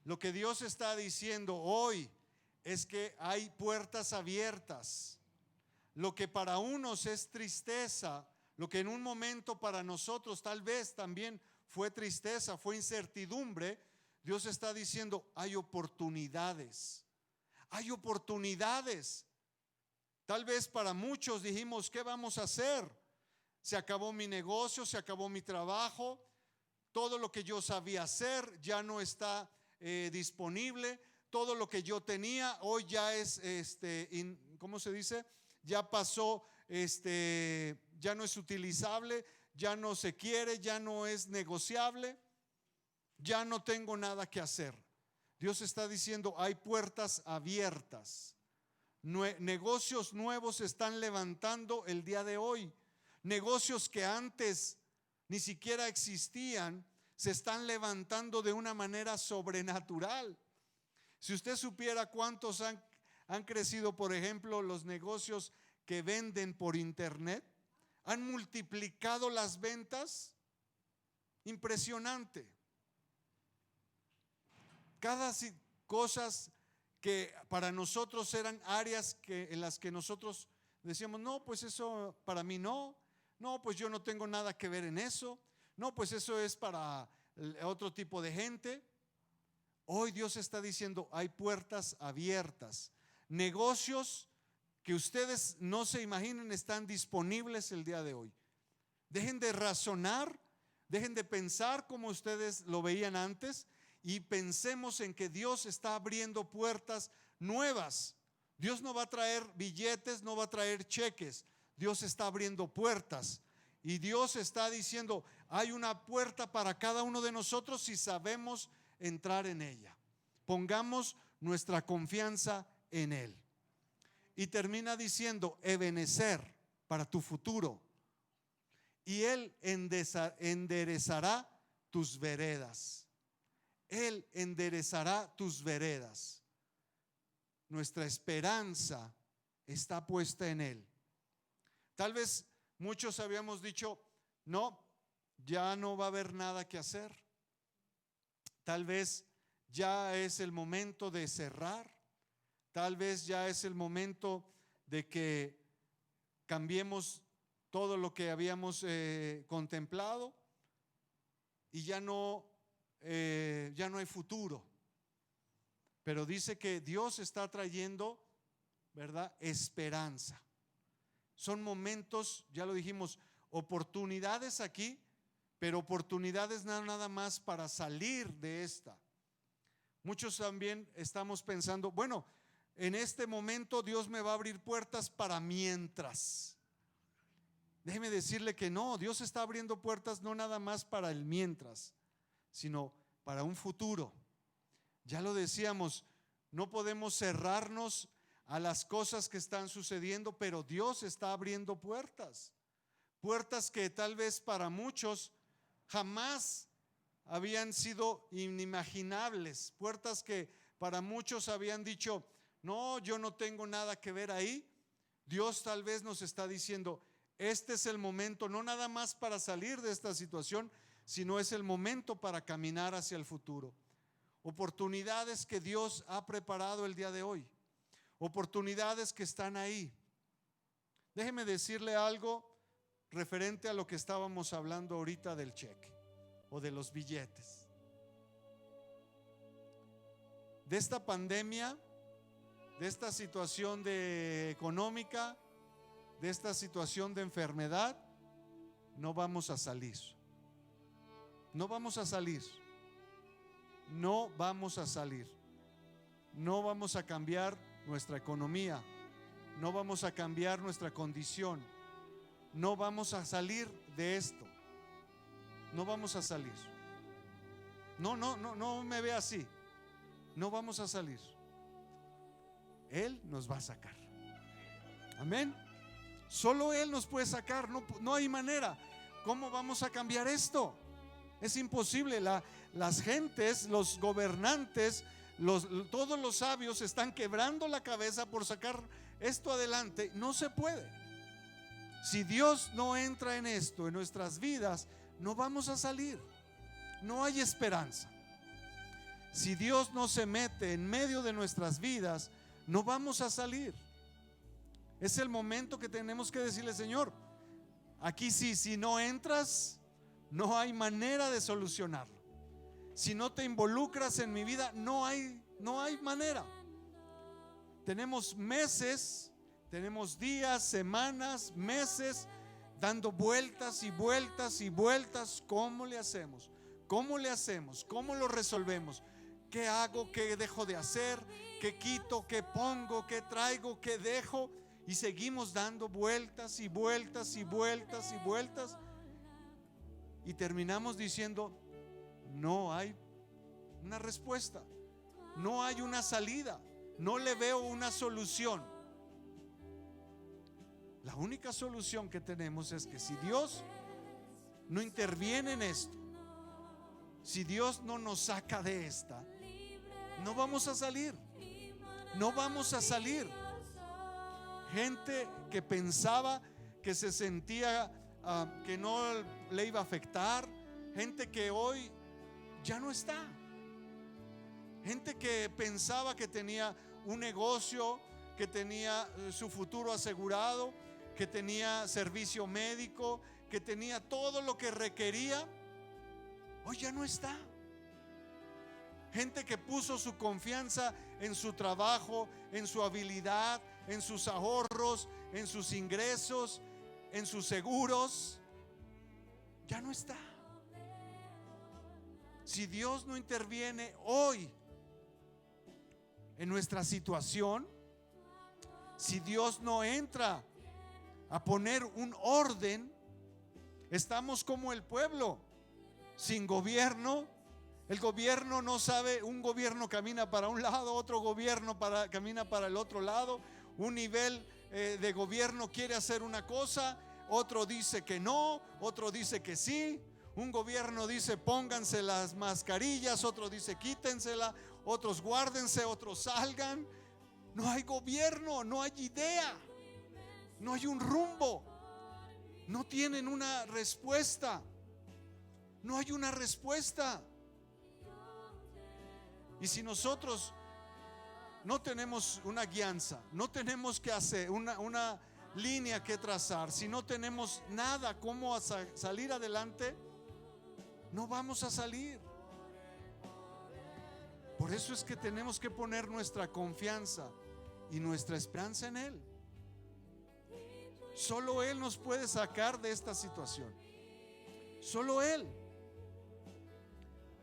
Lo que Dios está diciendo hoy es que hay puertas abiertas. Lo que para unos es tristeza, lo que en un momento para nosotros tal vez también fue tristeza, fue incertidumbre, Dios está diciendo, hay oportunidades. Hay oportunidades. Tal vez para muchos dijimos, ¿qué vamos a hacer? Se acabó mi negocio, se acabó mi trabajo, todo lo que yo sabía hacer ya no está disponible, todo lo que yo tenía hoy ya es, ¿cómo se dice? Ya pasó, ya no es utilizable, ya no se quiere, ya no es negociable, ya no tengo nada que hacer. Dios está diciendo, hay puertas abiertas. Negocios nuevos se están levantando el día de hoy. Negocios que antes ni siquiera existían, se están levantando de una manera sobrenatural. Si usted supiera cuántos han crecido, por ejemplo, los negocios que venden por internet, han multiplicado las ventas. Impresionante. Cada cosas que para nosotros eran áreas en las que nosotros decíamos, no, pues eso para mí no, pues yo no tengo nada que ver en eso, no, pues eso es para otro tipo de gente. Hoy Dios está diciendo, hay puertas abiertas, negocios que ustedes no se imaginen están disponibles el día de hoy. Dejen de razonar, dejen de pensar como ustedes lo veían antes y pensemos en que Dios está abriendo puertas nuevas. Dios no va a traer billetes, no va a traer cheques. Dios está abriendo puertas y Dios está diciendo, hay una puerta para cada uno de nosotros si sabemos entrar en ella. Pongamos nuestra confianza en Él. Y termina diciendo, Ebenezer, para tu futuro. Y Él enderezará tus veredas. Él enderezará tus veredas. Nuestra esperanza está puesta en Él. Tal vez muchos habíamos dicho, no, ya no va a haber nada que hacer. Tal vez ya es el momento de cerrar. Tal vez ya es el momento de que cambiemos todo lo que habíamos contemplado y ya no hay futuro. Pero dice que Dios está trayendo, ¿verdad?, esperanza. Son momentos, ya lo dijimos, oportunidades aquí, pero oportunidades nada más para salir de esta. Muchos también estamos pensando, bueno, en este momento Dios me va a abrir puertas para mientras. Déjeme decirle que no, Dios está abriendo puertas no nada más para el mientras, sino para un futuro. Ya lo decíamos, no podemos cerrarnos a las cosas que están sucediendo, pero Dios está abriendo puertas. Puertas que tal vez para muchos jamás habían sido inimaginables. Puertas que para muchos habían dicho, no, yo no tengo nada que ver ahí. Dios tal vez nos está diciendo, este es el momento, no nada más para salir de esta situación, sino es el momento para caminar hacia el futuro. Oportunidades que Dios ha preparado el día de hoy. Oportunidades que están ahí. Déjeme decirle algo referente a lo que estábamos hablando ahorita del cheque o de los billetes. De esta pandemia, de esta situación económica, de esta situación de enfermedad, no vamos a salir. No vamos a salir. No vamos a salir. No vamos a cambiar nuestra economía. No vamos a cambiar nuestra condición. No vamos a salir de esto. No vamos a salir. No me ve así. No vamos a salir. Él nos va a sacar. Amén. Solo Él nos puede sacar. No hay manera. ¿Cómo vamos a cambiar esto? Es imposible. Las gentes, los gobernantes, todos los sabios están quebrando la cabeza por sacar esto adelante. No se puede. Si Dios no entra en esto, en nuestras vidas, no vamos a salir. No hay esperanza. Si Dios no se mete en medio de nuestras vidas, no vamos a salir. Es el momento que tenemos que decirle: Señor, aquí sí, si no entras, no hay manera de solucionarlo. Si no te involucras en mi vida, no hay manera. Tenemos meses, tenemos días, semanas, meses, dando vueltas y vueltas y vueltas. ¿Cómo le hacemos? ¿Cómo le hacemos? ¿Cómo lo resolvemos? ¿Qué hago? ¿Qué dejo de hacer? ¿Qué quito? ¿Qué pongo? ¿Qué traigo? ¿Qué dejo? Y seguimos dando vueltas y vueltas y vueltas y vueltas. Y terminamos diciendo: no hay una respuesta, no hay una salida, no le veo una solución. La única solución que tenemos es que si Dios no interviene en esto, si Dios no nos saca de esta, no vamos a salir. No vamos a salir. Gente que pensaba que se sentía que no le iba a afectar, gente que hoy ya no está, gente que pensaba que tenía un negocio, que tenía su futuro asegurado, que tenía servicio médico, que tenía todo lo que requería, hoy ya no está. Gente que puso su confianza en su trabajo, en su habilidad, en sus ahorros, en sus ingresos, en sus seguros, ya no está. Si Dios no interviene hoy en nuestra situación, si Dios no entra a poner un orden, estamos como el pueblo, sin gobierno. El gobierno no sabe, un gobierno camina para un lado, otro gobierno camina para el otro lado. Un nivel de gobierno quiere hacer una cosa, otro dice que no, otro dice que sí. Un gobierno dice: pónganse las mascarillas, otro dice: quítensela, otros guárdense, otros salgan. No hay gobierno, no hay idea, no hay un rumbo, no tienen una respuesta, no hay una respuesta. Y si nosotros no tenemos una guianza, no tenemos que hacer una línea que trazar, si no tenemos nada cómo salir adelante, no vamos a salir. Por eso es que tenemos que poner nuestra confianza y nuestra esperanza en Él. Solo Él nos puede sacar de esta situación. Solo Él.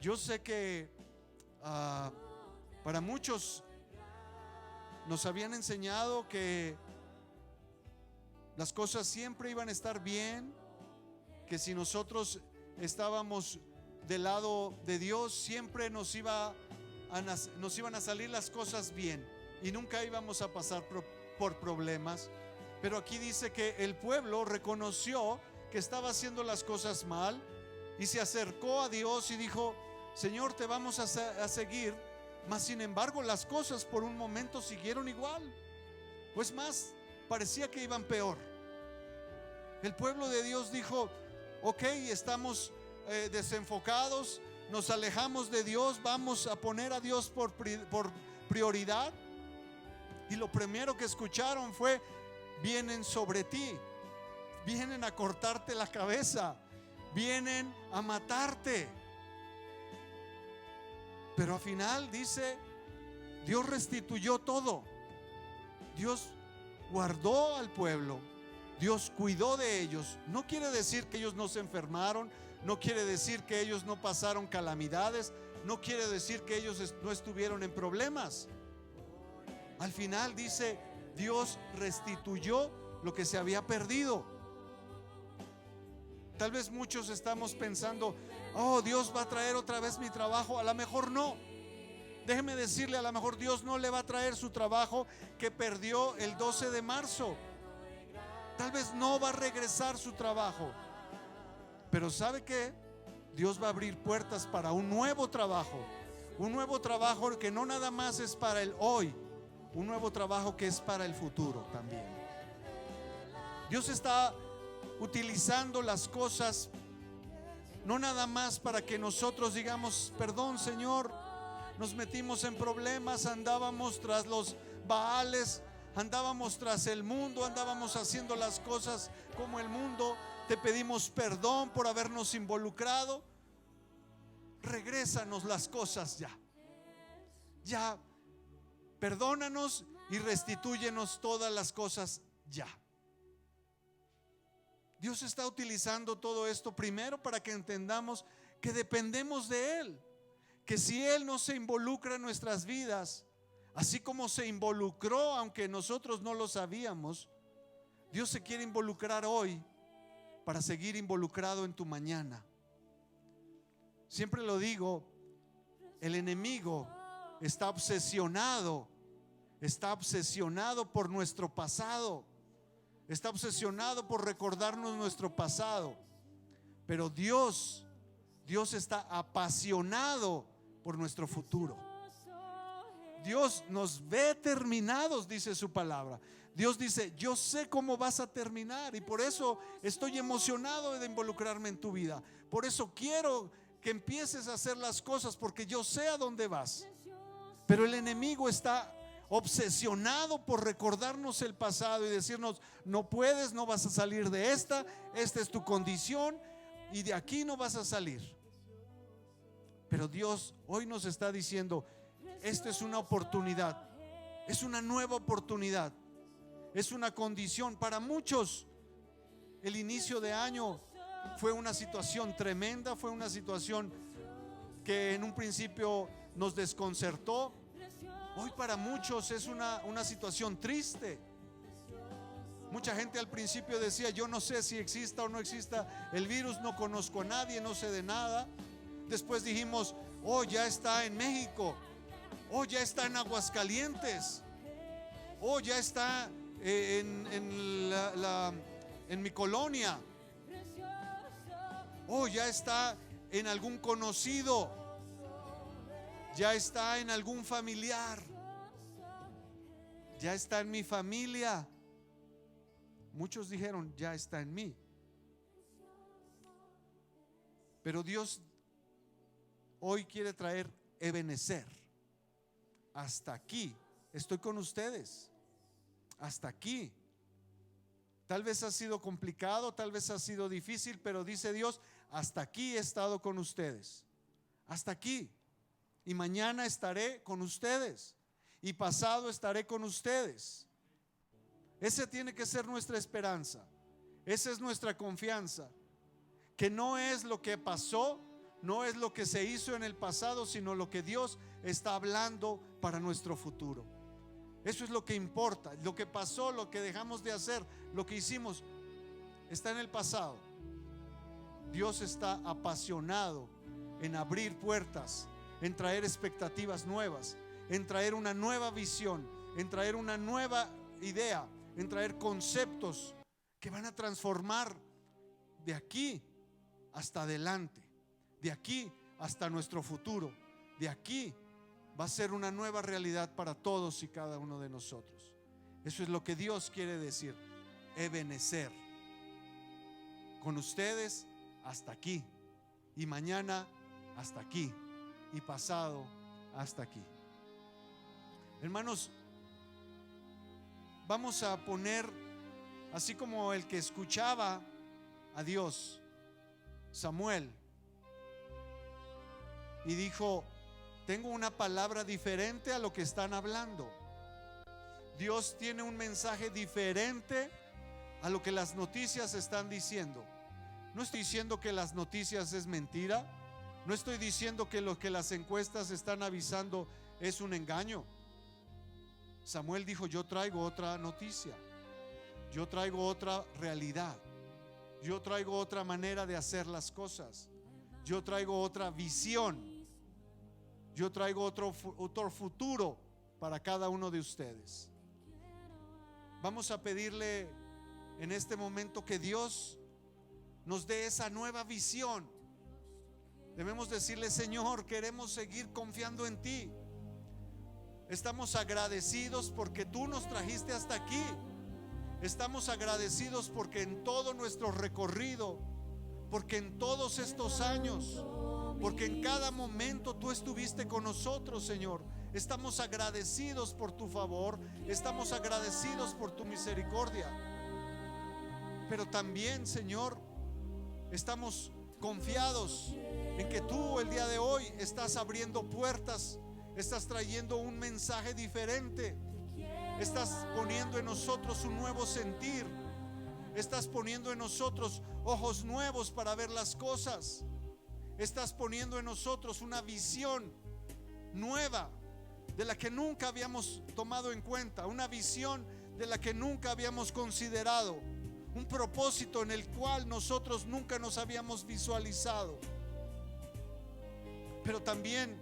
Yo sé que para muchos nos habían enseñado que las cosas siempre iban a estar bien, que si nosotros estábamos del lado de Dios, siempre nos iban a salir las cosas bien y nunca íbamos a pasar por problemas. Pero aquí dice que el pueblo reconoció que estaba haciendo las cosas mal y se acercó a Dios y dijo: Señor, te vamos a seguir. Mas sin embargo las cosas por un momento siguieron igual, pues más, parecía que iban peor. El pueblo de Dios dijo: ok, estamos desenfocados, nos alejamos de Dios, vamos a poner a Dios por prioridad. Y lo primero que escucharon fue: vienen sobre ti, vienen a cortarte la cabeza, vienen a matarte. Pero al final dice: Dios restituyó todo. Dios guardó al pueblo, Dios cuidó de ellos. No quiere decir que ellos no se enfermaron, no quiere decir que ellos no pasaron calamidades, no quiere decir que ellos no estuvieron en problemas. Al final dice: Dios restituyó lo que se había perdido. Tal vez muchos estamos pensando: oh, Dios va a traer otra vez mi trabajo. A lo mejor no. Déjeme decirle, a lo mejor Dios no le va a traer su trabajo que perdió el 12 de marzo. Tal vez no va a regresar su trabajo. Pero ¿sabe qué? Dios va a abrir puertas para un nuevo trabajo. Un nuevo trabajo que no nada más es para el hoy, un nuevo trabajo que es para el futuro también. Dios está utilizando las cosas No nada más para que nosotros digamos: perdón, Señor, nos metimos en problemas, andábamos tras los Baales, andábamos tras el mundo, andábamos haciendo las cosas como el mundo. Te pedimos perdón por habernos involucrado. Regrésanos las cosas ya. Ya, perdónanos y restitúyenos todas las cosas ya. Dios está utilizando todo esto primero para que entendamos que dependemos de Él, que si Él no se involucra en nuestras vidas, así como se involucró aunque nosotros no lo sabíamos, Dios se quiere involucrar hoy para seguir involucrado en tu mañana. Siempre lo digo, el enemigo está obsesionado por nuestro pasado. Está obsesionado por recordarnos nuestro pasado. Pero Dios está apasionado por nuestro futuro. Dios nos ve terminados, dice su palabra. Dios dice: yo sé cómo vas a terminar, y por eso estoy emocionado de involucrarme en tu vida. Por eso quiero que empieces a hacer las cosas, porque yo sé a dónde vas. Pero el enemigo está obsesionado por recordarnos el pasado y decirnos: no puedes, no vas a salir de esta es tu condición y de aquí no vas a salir. Pero Dios hoy nos está diciendo: esta es una oportunidad, es una nueva oportunidad, es una condición. Para muchos el inicio de año fue una situación tremenda, fue una situación que en un principio nos desconcertó. Hoy para muchos es una situación triste. Mucha gente al principio decía: yo no sé si exista o no exista el virus, no conozco a nadie, no sé de nada. Después dijimos: oh, ya está en México, oh, ya está en Aguascalientes, oh, ya está en mi colonia, oh, ya está en algún conocido, ya está en algún familiar, ya está en mi familia. Muchos dijeron: ya está en mí. Pero Dios hoy quiere traer Ebenezer. Hasta aquí estoy con ustedes, hasta aquí. Tal vez ha sido complicado, tal vez ha sido difícil, pero dice Dios: hasta aquí he estado con ustedes, hasta aquí. Y mañana estaré con ustedes, y pasado estaré con ustedes. Esa tiene que ser nuestra esperanza, esa es nuestra confianza, que no es lo que pasó, no es lo que se hizo en el pasado, sino lo que Dios está hablando para nuestro futuro. Eso es lo que importa. Lo que pasó, lo que dejamos de hacer, lo que hicimos, está en el pasado. Dios está apasionado en abrir puertas, en traer expectativas nuevas, en traer una nueva visión, en traer una nueva idea, en traer conceptos que van a transformar de aquí hasta adelante, de aquí hasta nuestro futuro. De aquí va a ser una nueva realidad para todos y cada uno de nosotros. Eso es lo que Dios quiere decir: Ebenezer, con ustedes hasta aquí, y mañana hasta aquí, y pasado hasta aquí. Hermanos, vamos a poner, así como el que escuchaba a Dios, Samuel, y dijo: tengo una palabra diferente a lo que están hablando. Dios tiene un mensaje diferente a lo que las noticias están diciendo. No estoy diciendo que las noticias es mentira, no estoy diciendo que lo que las encuestas están avisando es un engaño. Samuel dijo: yo traigo otra noticia, yo traigo otra realidad, yo traigo otra manera de hacer las cosas, yo traigo otra visión, yo traigo otro futuro para cada uno de ustedes. Vamos a pedirle en este momento que Dios nos dé esa nueva visión. Debemos decirle: Señor, queremos seguir confiando en ti. Estamos agradecidos porque tú nos trajiste hasta aquí. Estamos agradecidos porque en todo nuestro recorrido porque en todos estos años, porque en cada momento tú estuviste con nosotros, Señor. Estamos agradecidos por tu favor, estamos agradecidos por tu misericordia. Pero también, Señor, estamos confiados en que tú el día de hoy estás abriendo puertas, estás trayendo un mensaje diferente, estás poniendo en nosotros un nuevo sentir, estás poniendo en nosotros ojos nuevos para ver las cosas, estás poniendo en nosotros una visión nueva de la que nunca habíamos tomado en cuenta, una visión de la que nunca habíamos considerado, un propósito en el cual nosotros nunca nos habíamos visualizado. Pero también,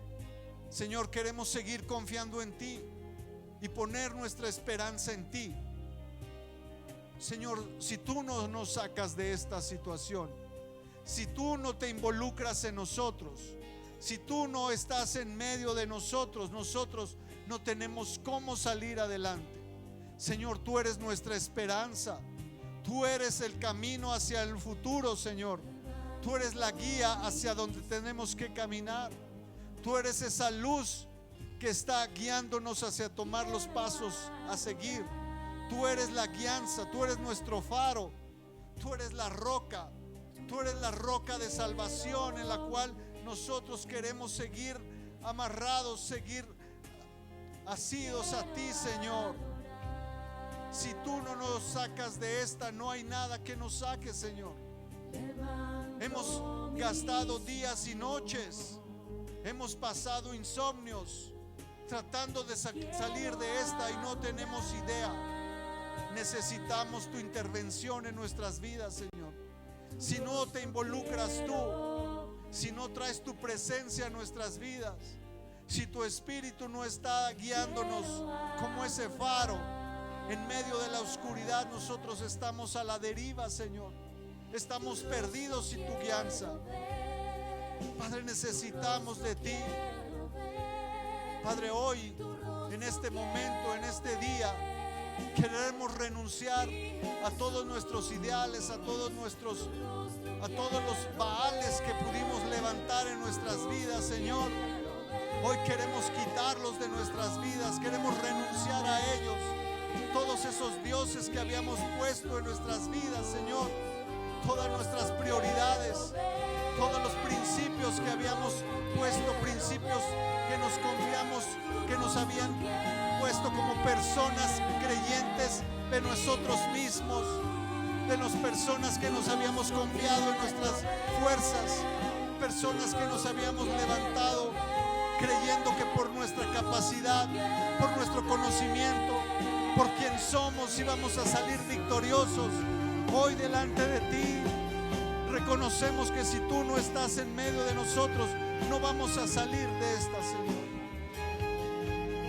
Señor, queremos seguir confiando en ti y poner nuestra esperanza en ti. Señor, si tú no nos sacas de esta situación, si tú no te involucras en nosotros, si tú no estás en medio de nosotros, nosotros no tenemos cómo salir adelante. Señor, tú eres nuestra esperanza, tú eres el camino hacia el futuro, Señor. Tú eres la guía hacia donde tenemos que caminar. Tú eres esa luz que está guiándonos hacia tomar los pasos a seguir. Tú eres la guianza, tú eres nuestro faro, tú eres la roca, tú eres la roca de salvación en la cual nosotros queremos seguir amarrados, seguir asidos a ti, Señor. Si tú no nos sacas de esta, no hay nada que nos saque, Señor. Hemos gastado días y noches, hemos pasado insomnios tratando de salir de esta y no tenemos idea. Necesitamos tu intervención en nuestras vidas, Señor. Si no te involucras tú, si no traes tu presencia a nuestras vidas, si tu espíritu no está guiándonos como ese faro en medio de la oscuridad, nosotros estamos a la deriva, Señor. Estamos perdidos sin tu guianza. Padre, necesitamos de ti. Padre, hoy, en este momento, en este día, queremos renunciar a todos nuestros ideales, a todos los baales que pudimos levantar en nuestras vidas, Señor. Hoy queremos quitarlos de nuestras vidas, queremos renunciar a ellos. Todos esos dioses que habíamos puesto en nuestras vidas, Señor, todas nuestras prioridades, todos los principios que habíamos puesto, principios que nos confiamos, que nos habían puesto como personas creyentes de nosotros mismos, de las personas que nos habíamos confiado en nuestras fuerzas, personas que nos habíamos levantado creyendo que por nuestra capacidad, por nuestro conocimiento, por quien somos íbamos a salir victoriosos. Hoy delante de ti reconocemos que si tú no estás en medio de nosotros, no vamos a salir de esta, Señor.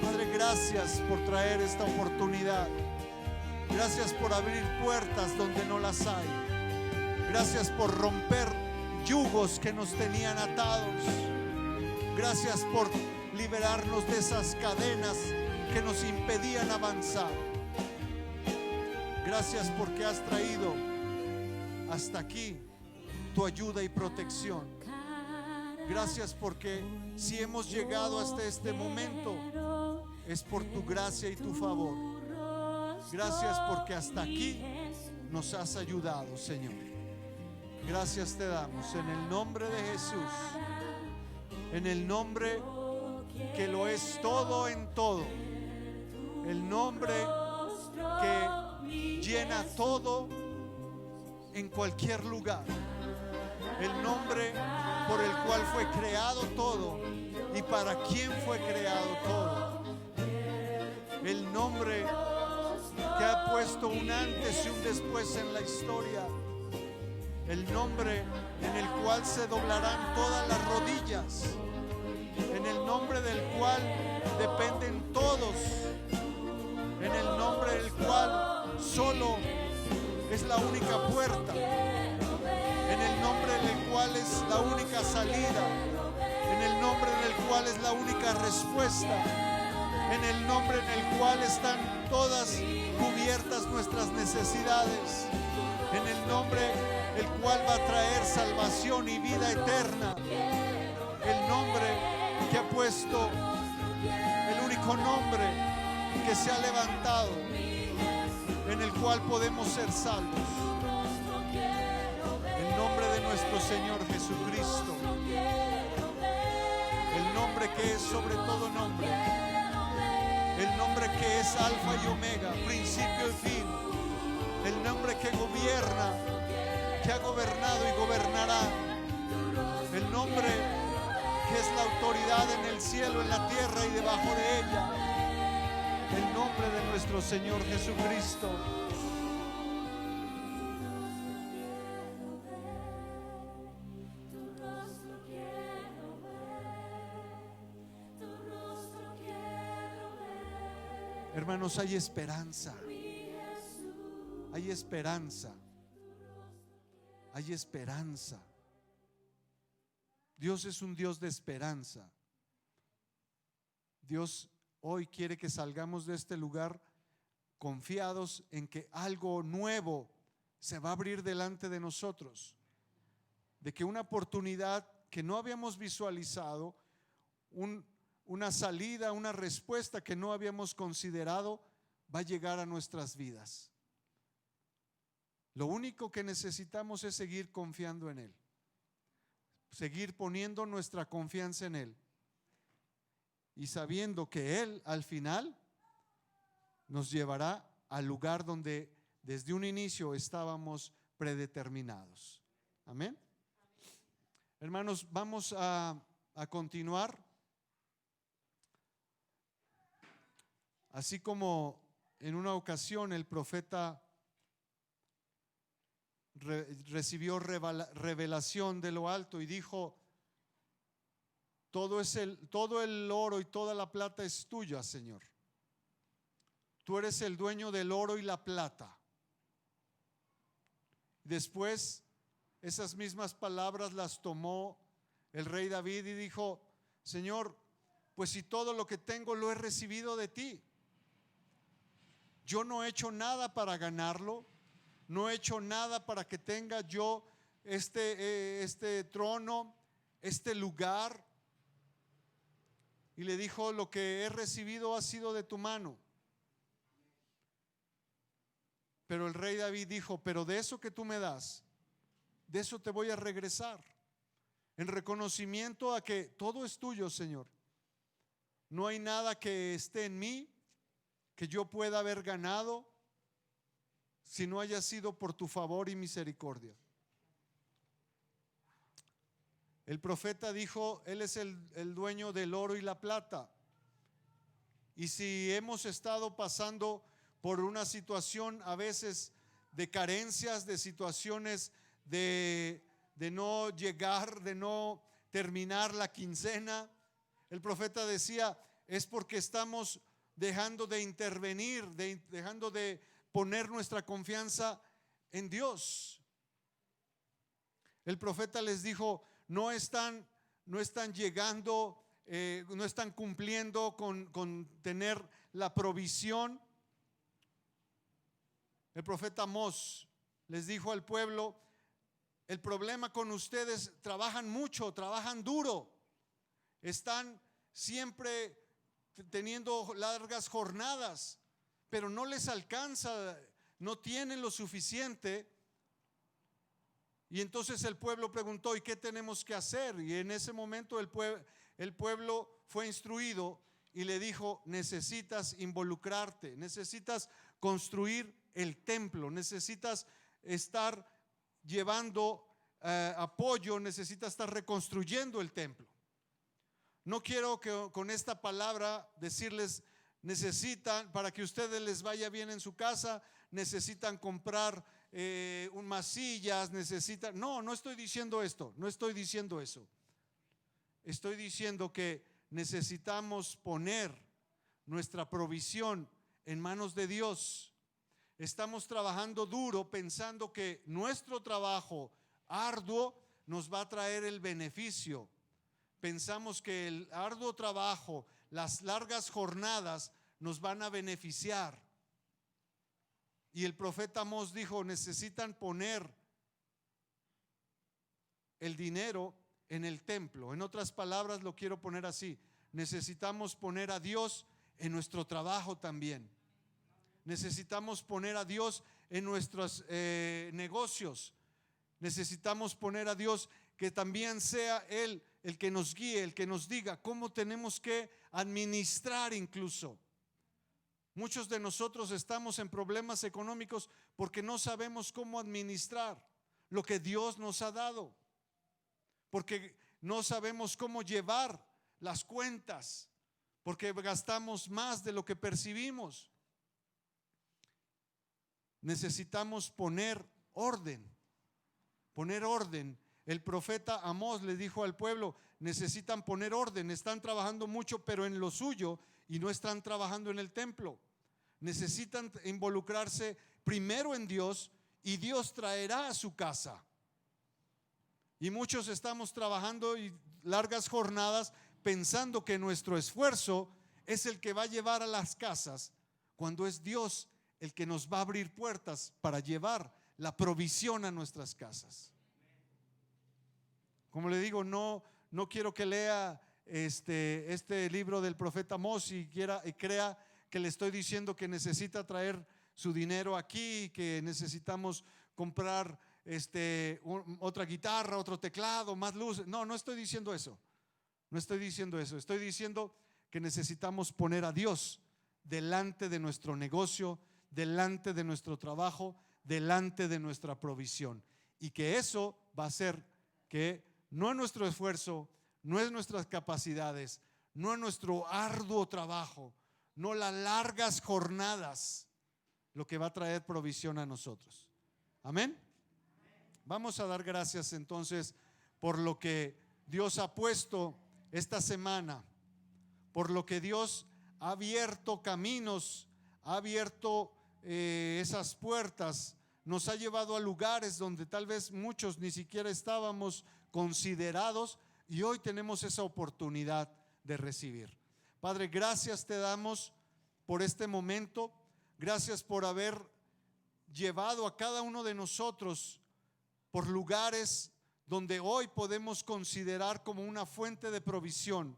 Padre, gracias por traer esta oportunidad. Gracias por abrir puertas donde no las hay. Gracias por romper yugos que nos tenían atados. Gracias por liberarnos de esas cadenas que nos impedían avanzar. Gracias porque has traído hasta aquí tu ayuda y protección. Gracias porque si hemos llegado hasta este momento es por tu gracia y tu favor. Gracias porque hasta aquí nos has ayudado, Señor. Gracias te damos en el nombre de Jesús, en el nombre que lo es todo en todo, el nombre que llena todo en cualquier lugar, el nombre por el cual fue creado todo y para quien fue creado todo, el nombre que ha puesto un antes y un después en la historia, el nombre en el cual se doblarán todas las rodillas, en el nombre del cual dependen todos, en el nombre del cual solo es la única puerta, en el nombre del cual es la única salida, en el nombre del cual es la única respuesta, en el nombre en el cual están todas cubiertas nuestras necesidades, en el nombre el cual va a traer salvación y vida eterna. El nombre que ha puesto, el único nombre que se ha levantado, en el cual podemos ser salvos. El nombre de nuestro Señor Jesucristo, el nombre que es sobre todo nombre, el nombre que es Alfa y Omega, principio y fin, el nombre que gobierna, que ha gobernado y gobernará, el nombre que es la autoridad en el cielo, en la tierra y debajo de ella, el nombre de nuestro Señor Jesucristo. Hermanos, hay esperanza. Hay esperanza. Hay esperanza. Dios es un Dios de esperanza. Dios hoy quiere que salgamos de este lugar confiados en que algo nuevo se va a abrir delante de nosotros, de que una oportunidad que no habíamos visualizado, una salida, una respuesta que no habíamos considerado, va a llegar a nuestras vidas. Lo único que necesitamos es seguir confiando en Él, seguir poniendo nuestra confianza en Él y sabiendo que Él al final nos llevará al lugar donde desde un inicio estábamos predeterminados. Amén. Hermanos, vamos a continuar. Así como en una ocasión el profeta recibió revelación de lo alto y dijo: todo el oro y toda la plata es tuya, Señor. Tú eres el dueño del oro y la plata. Después esas mismas palabras las tomó el rey David y dijo: Señor, pues si todo lo que tengo lo he recibido de ti, yo no he hecho nada para ganarlo, no he hecho nada para que tenga yo este trono, este lugar. Y le dijo: lo que he recibido ha sido de tu mano. Pero el rey David dijo: pero de eso que tú me das, de eso te voy a regresar, en reconocimiento a que todo es tuyo, Señor. No hay nada que esté en mí que yo pueda haber ganado si no haya sido por tu favor y misericordia. El profeta dijo: Él es el dueño del oro y la plata. Y si hemos estado pasando por una situación a veces de carencias, de situaciones de no llegar, de no terminar la quincena, el profeta decía: es porque estamos dejando de intervenir, dejando de poner nuestra confianza en Dios. El profeta les dijo: no están llegando, no están cumpliendo con tener la provisión. El profeta Amós les dijo al pueblo: el problema con ustedes, trabajan mucho, trabajan duro, están siempre teniendo largas jornadas, pero no les alcanza, no tienen lo suficiente. Y entonces el pueblo preguntó: ¿y qué tenemos que hacer? Y en ese momento el pueblo fue instruido y le dijo: necesitas involucrarte, necesitas construir el templo, necesitas estar llevando apoyo, necesitas estar reconstruyendo el templo. No quiero que con esta palabra decirles: necesitan, para que ustedes les vaya bien en su casa, necesitan comprar unas sillas, necesitan. No estoy diciendo esto, no estoy diciendo eso. Estoy diciendo que necesitamos poner nuestra provisión en manos de Dios. Estamos trabajando duro pensando que nuestro trabajo arduo nos va a traer el beneficio. Pensamos que el arduo trabajo, las largas jornadas nos van a beneficiar. Y el profeta Amós dijo: necesitan poner el dinero en el templo. En otras palabras, lo quiero poner así: necesitamos poner a Dios en nuestro trabajo también. Necesitamos poner a Dios en nuestros negocios. Necesitamos poner a Dios, que también sea Él el que nos guíe, el que nos diga cómo tenemos que administrar. Incluso muchos de nosotros estamos en problemas económicos porque no sabemos cómo administrar lo que Dios nos ha dado, porque no sabemos cómo llevar las cuentas, porque gastamos más de lo que percibimos. Necesitamos poner orden. Poner orden. El profeta Amós le dijo al pueblo: necesitan poner orden, están trabajando mucho pero en lo suyo y no están trabajando en el templo. Necesitan involucrarse primero en Dios y Dios traerá a su casa. Y muchos estamos trabajando y largas jornadas pensando que nuestro esfuerzo es el que va a llevar a las casas, cuando es Dios el que nos va a abrir puertas para llevar la provisión a nuestras casas. Como le digo, no quiero que lea este libro del profeta Amós y crea que le estoy diciendo que necesita traer su dinero aquí, que necesitamos comprar otra guitarra, otro teclado, más luces. No estoy diciendo eso. No estoy diciendo eso. Estoy diciendo que necesitamos poner a Dios delante de nuestro negocio, delante de nuestro trabajo, delante de nuestra provisión, y que eso va a hacer que no es nuestro esfuerzo, no es nuestras capacidades, no es nuestro arduo trabajo, no las largas jornadas lo que va a traer provisión a nosotros. Amén. Vamos a dar gracias entonces por lo que Dios ha puesto esta semana, por lo que Dios ha abierto caminos, ha abierto esas puertas, nos ha llevado a lugares donde tal vez muchos ni siquiera estábamos considerados, y hoy tenemos esa oportunidad de recibir. Padre, gracias te damos por este momento. Gracias por haber llevado a cada uno de nosotros por lugares donde hoy podemos considerar como una fuente de provisión.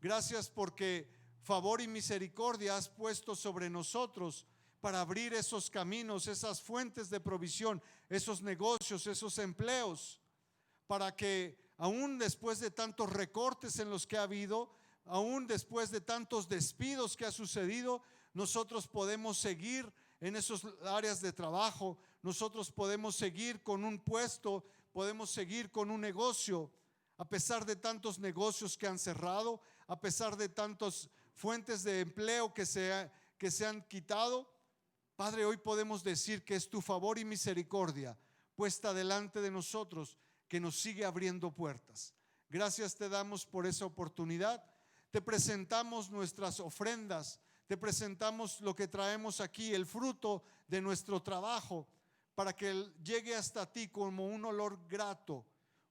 Gracias porque favor y misericordia has puesto sobre nosotros para abrir esos caminos, esas fuentes de provisión, esos negocios, esos empleos, para que aún después de tantos recortes en los que ha habido, aún después de tantos despidos que ha sucedido, nosotros podemos seguir en esos áreas de trabajo, nosotros podemos seguir con un puesto, podemos seguir con un negocio, a pesar de tantos negocios que han cerrado, a pesar de tantas fuentes de empleo que se han quitado. Padre, hoy podemos decir que es tu favor y misericordia puesta delante de nosotros que nos sigue abriendo puertas. Gracias te damos por esa oportunidad. Te presentamos nuestras ofrendas, te presentamos lo que traemos aquí, el fruto de nuestro trabajo, para que llegue hasta ti como un olor grato,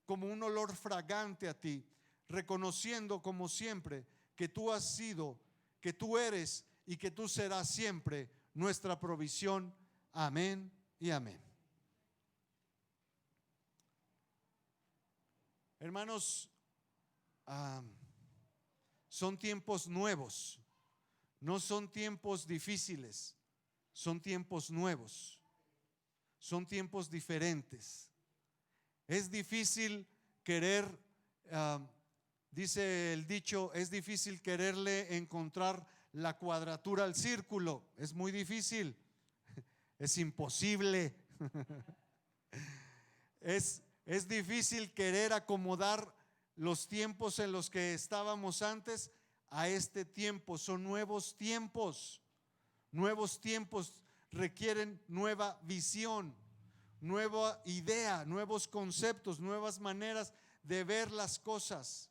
como un olor fragante a ti, reconociendo como siempre que tú has sido, que tú eres y que tú serás siempre nuestra provisión. Amén y amén. Hermanos, son tiempos nuevos, no son tiempos difíciles, son tiempos nuevos, son tiempos diferentes. Es difícil querer, dice el dicho, es difícil quererle encontrar la cuadratura al círculo. Es muy difícil, es imposible. Es difícil querer acomodar los tiempos en los que estábamos antes a este tiempo. Son nuevos tiempos. Nuevos tiempos requieren nueva visión, nueva idea, nuevos conceptos, nuevas maneras de ver las cosas.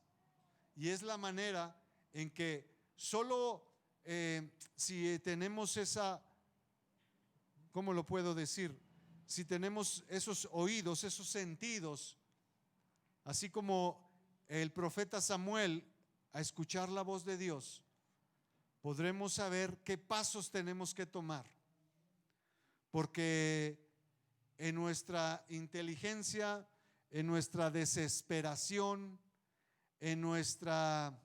Y es la manera en que solo si tenemos esa, ¿cómo lo puedo decir? Si tenemos esos oídos, esos sentidos, así como el profeta Samuel, a escuchar la voz de Dios, podremos saber qué pasos tenemos que tomar. Porque en nuestra inteligencia, en nuestra desesperación, en nuestra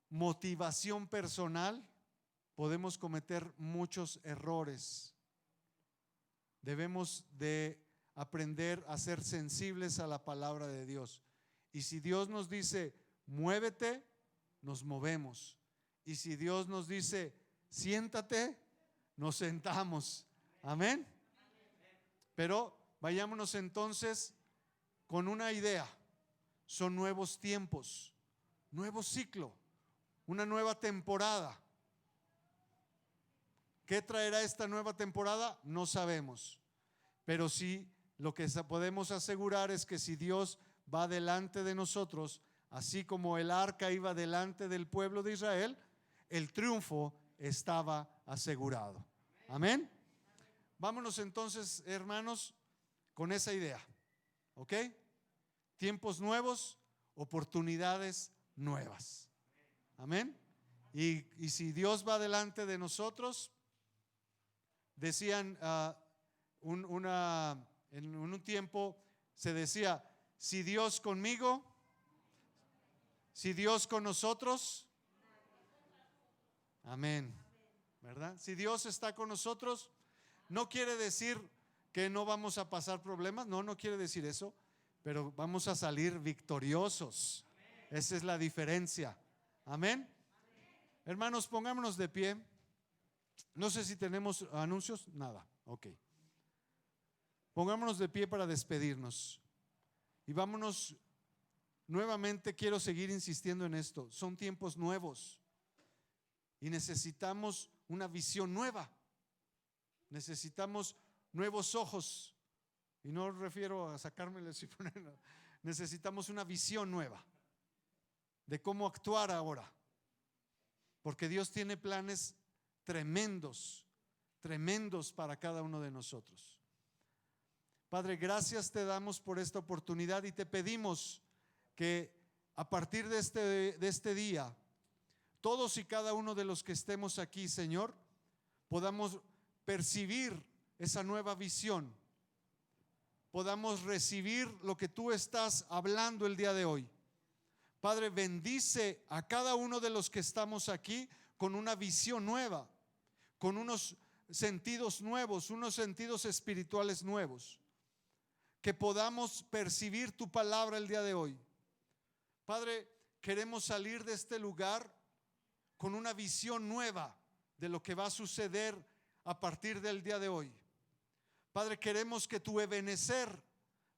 motivación personal, podemos cometer muchos errores. Debemos de aprender a ser sensibles a la palabra de Dios. Y si Dios nos dice, muévete, nos movemos. Y si Dios nos dice, siéntate, nos sentamos. Amén. Pero vayámonos entonces con una idea. Son nuevos tiempos, nuevo ciclo, una nueva temporada. ¿Qué traerá esta nueva temporada? No sabemos. Pero sí, lo que podemos asegurar es que si Dios va delante de nosotros, así como el arca iba delante del pueblo de Israel, el triunfo estaba asegurado. Amén. Vámonos entonces, hermanos, con esa idea. ¿Ok? Tiempos nuevos, oportunidades nuevas. Amén. Y si Dios va delante de nosotros, decían en un tiempo se decía, si Dios conmigo, si Dios con nosotros, amén, ¿verdad? Si Dios está con nosotros, no quiere decir que no vamos a pasar problemas, no quiere decir eso, pero vamos a salir victoriosos. Esa es la diferencia. Amén. Hermanos, pongámonos de pie. No sé si tenemos anuncios, nada, ok. Pongámonos de pie para despedirnos. Y vámonos, nuevamente quiero seguir insistiendo en esto. Son tiempos nuevos y necesitamos una visión nueva. Necesitamos nuevos ojos. Y no refiero a sacármeles y ponerlo. Necesitamos una visión nueva de cómo actuar ahora. Porque Dios tiene planes tremendos, tremendos para cada uno de nosotros. Padre, gracias te damos por esta oportunidad y te pedimos que a partir de este día, todos y cada uno de los que estemos aquí, Señor, podamos percibir esa nueva visión, podamos recibir lo que tú estás hablando el día de hoy. Padre, bendice a cada uno de los que estamos aquí con una visión nueva, con unos sentidos nuevos, unos sentidos espirituales nuevos, que podamos percibir tu palabra el día de hoy. Padre, queremos salir de este lugar con una visión nueva de lo que va a suceder a partir del día de hoy. Padre, queremos que tu Ebenezer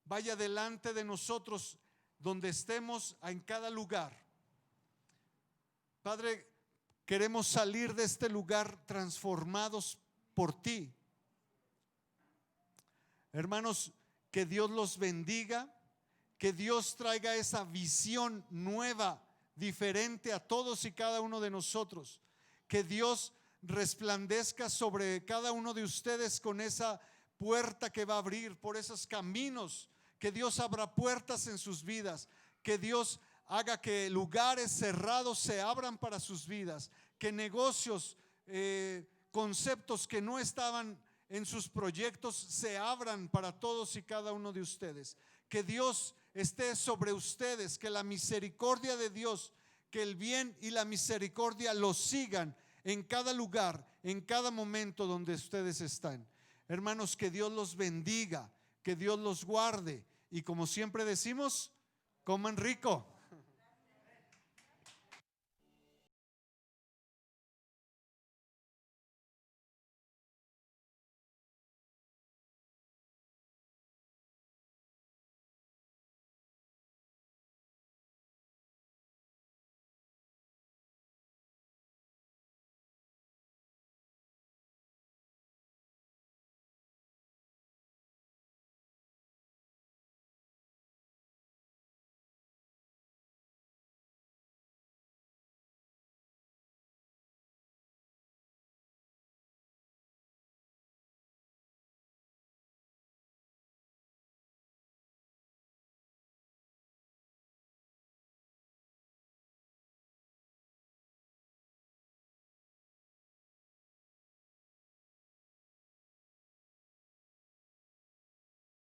vaya delante de nosotros donde estemos, en cada lugar. Padre, queremos salir de este lugar transformados por ti. Hermanos, que Dios los bendiga, que Dios traiga esa visión nueva, diferente a todos y cada uno de nosotros. Que Dios resplandezca sobre cada uno de ustedes con esa puerta que va a abrir por esos caminos. Que Dios abra puertas en sus vidas. Que Dios haga que lugares cerrados se abran para sus vidas. Que negocios, conceptos que no estaban en sus proyectos se abran para todos y cada uno de ustedes. Que Dios esté sobre ustedes, que la misericordia de Dios, que el bien y la misericordia los sigan en cada lugar, en cada momento donde ustedes están. Hermanos, que Dios los bendiga, que Dios los guarde y como siempre decimos, coman rico.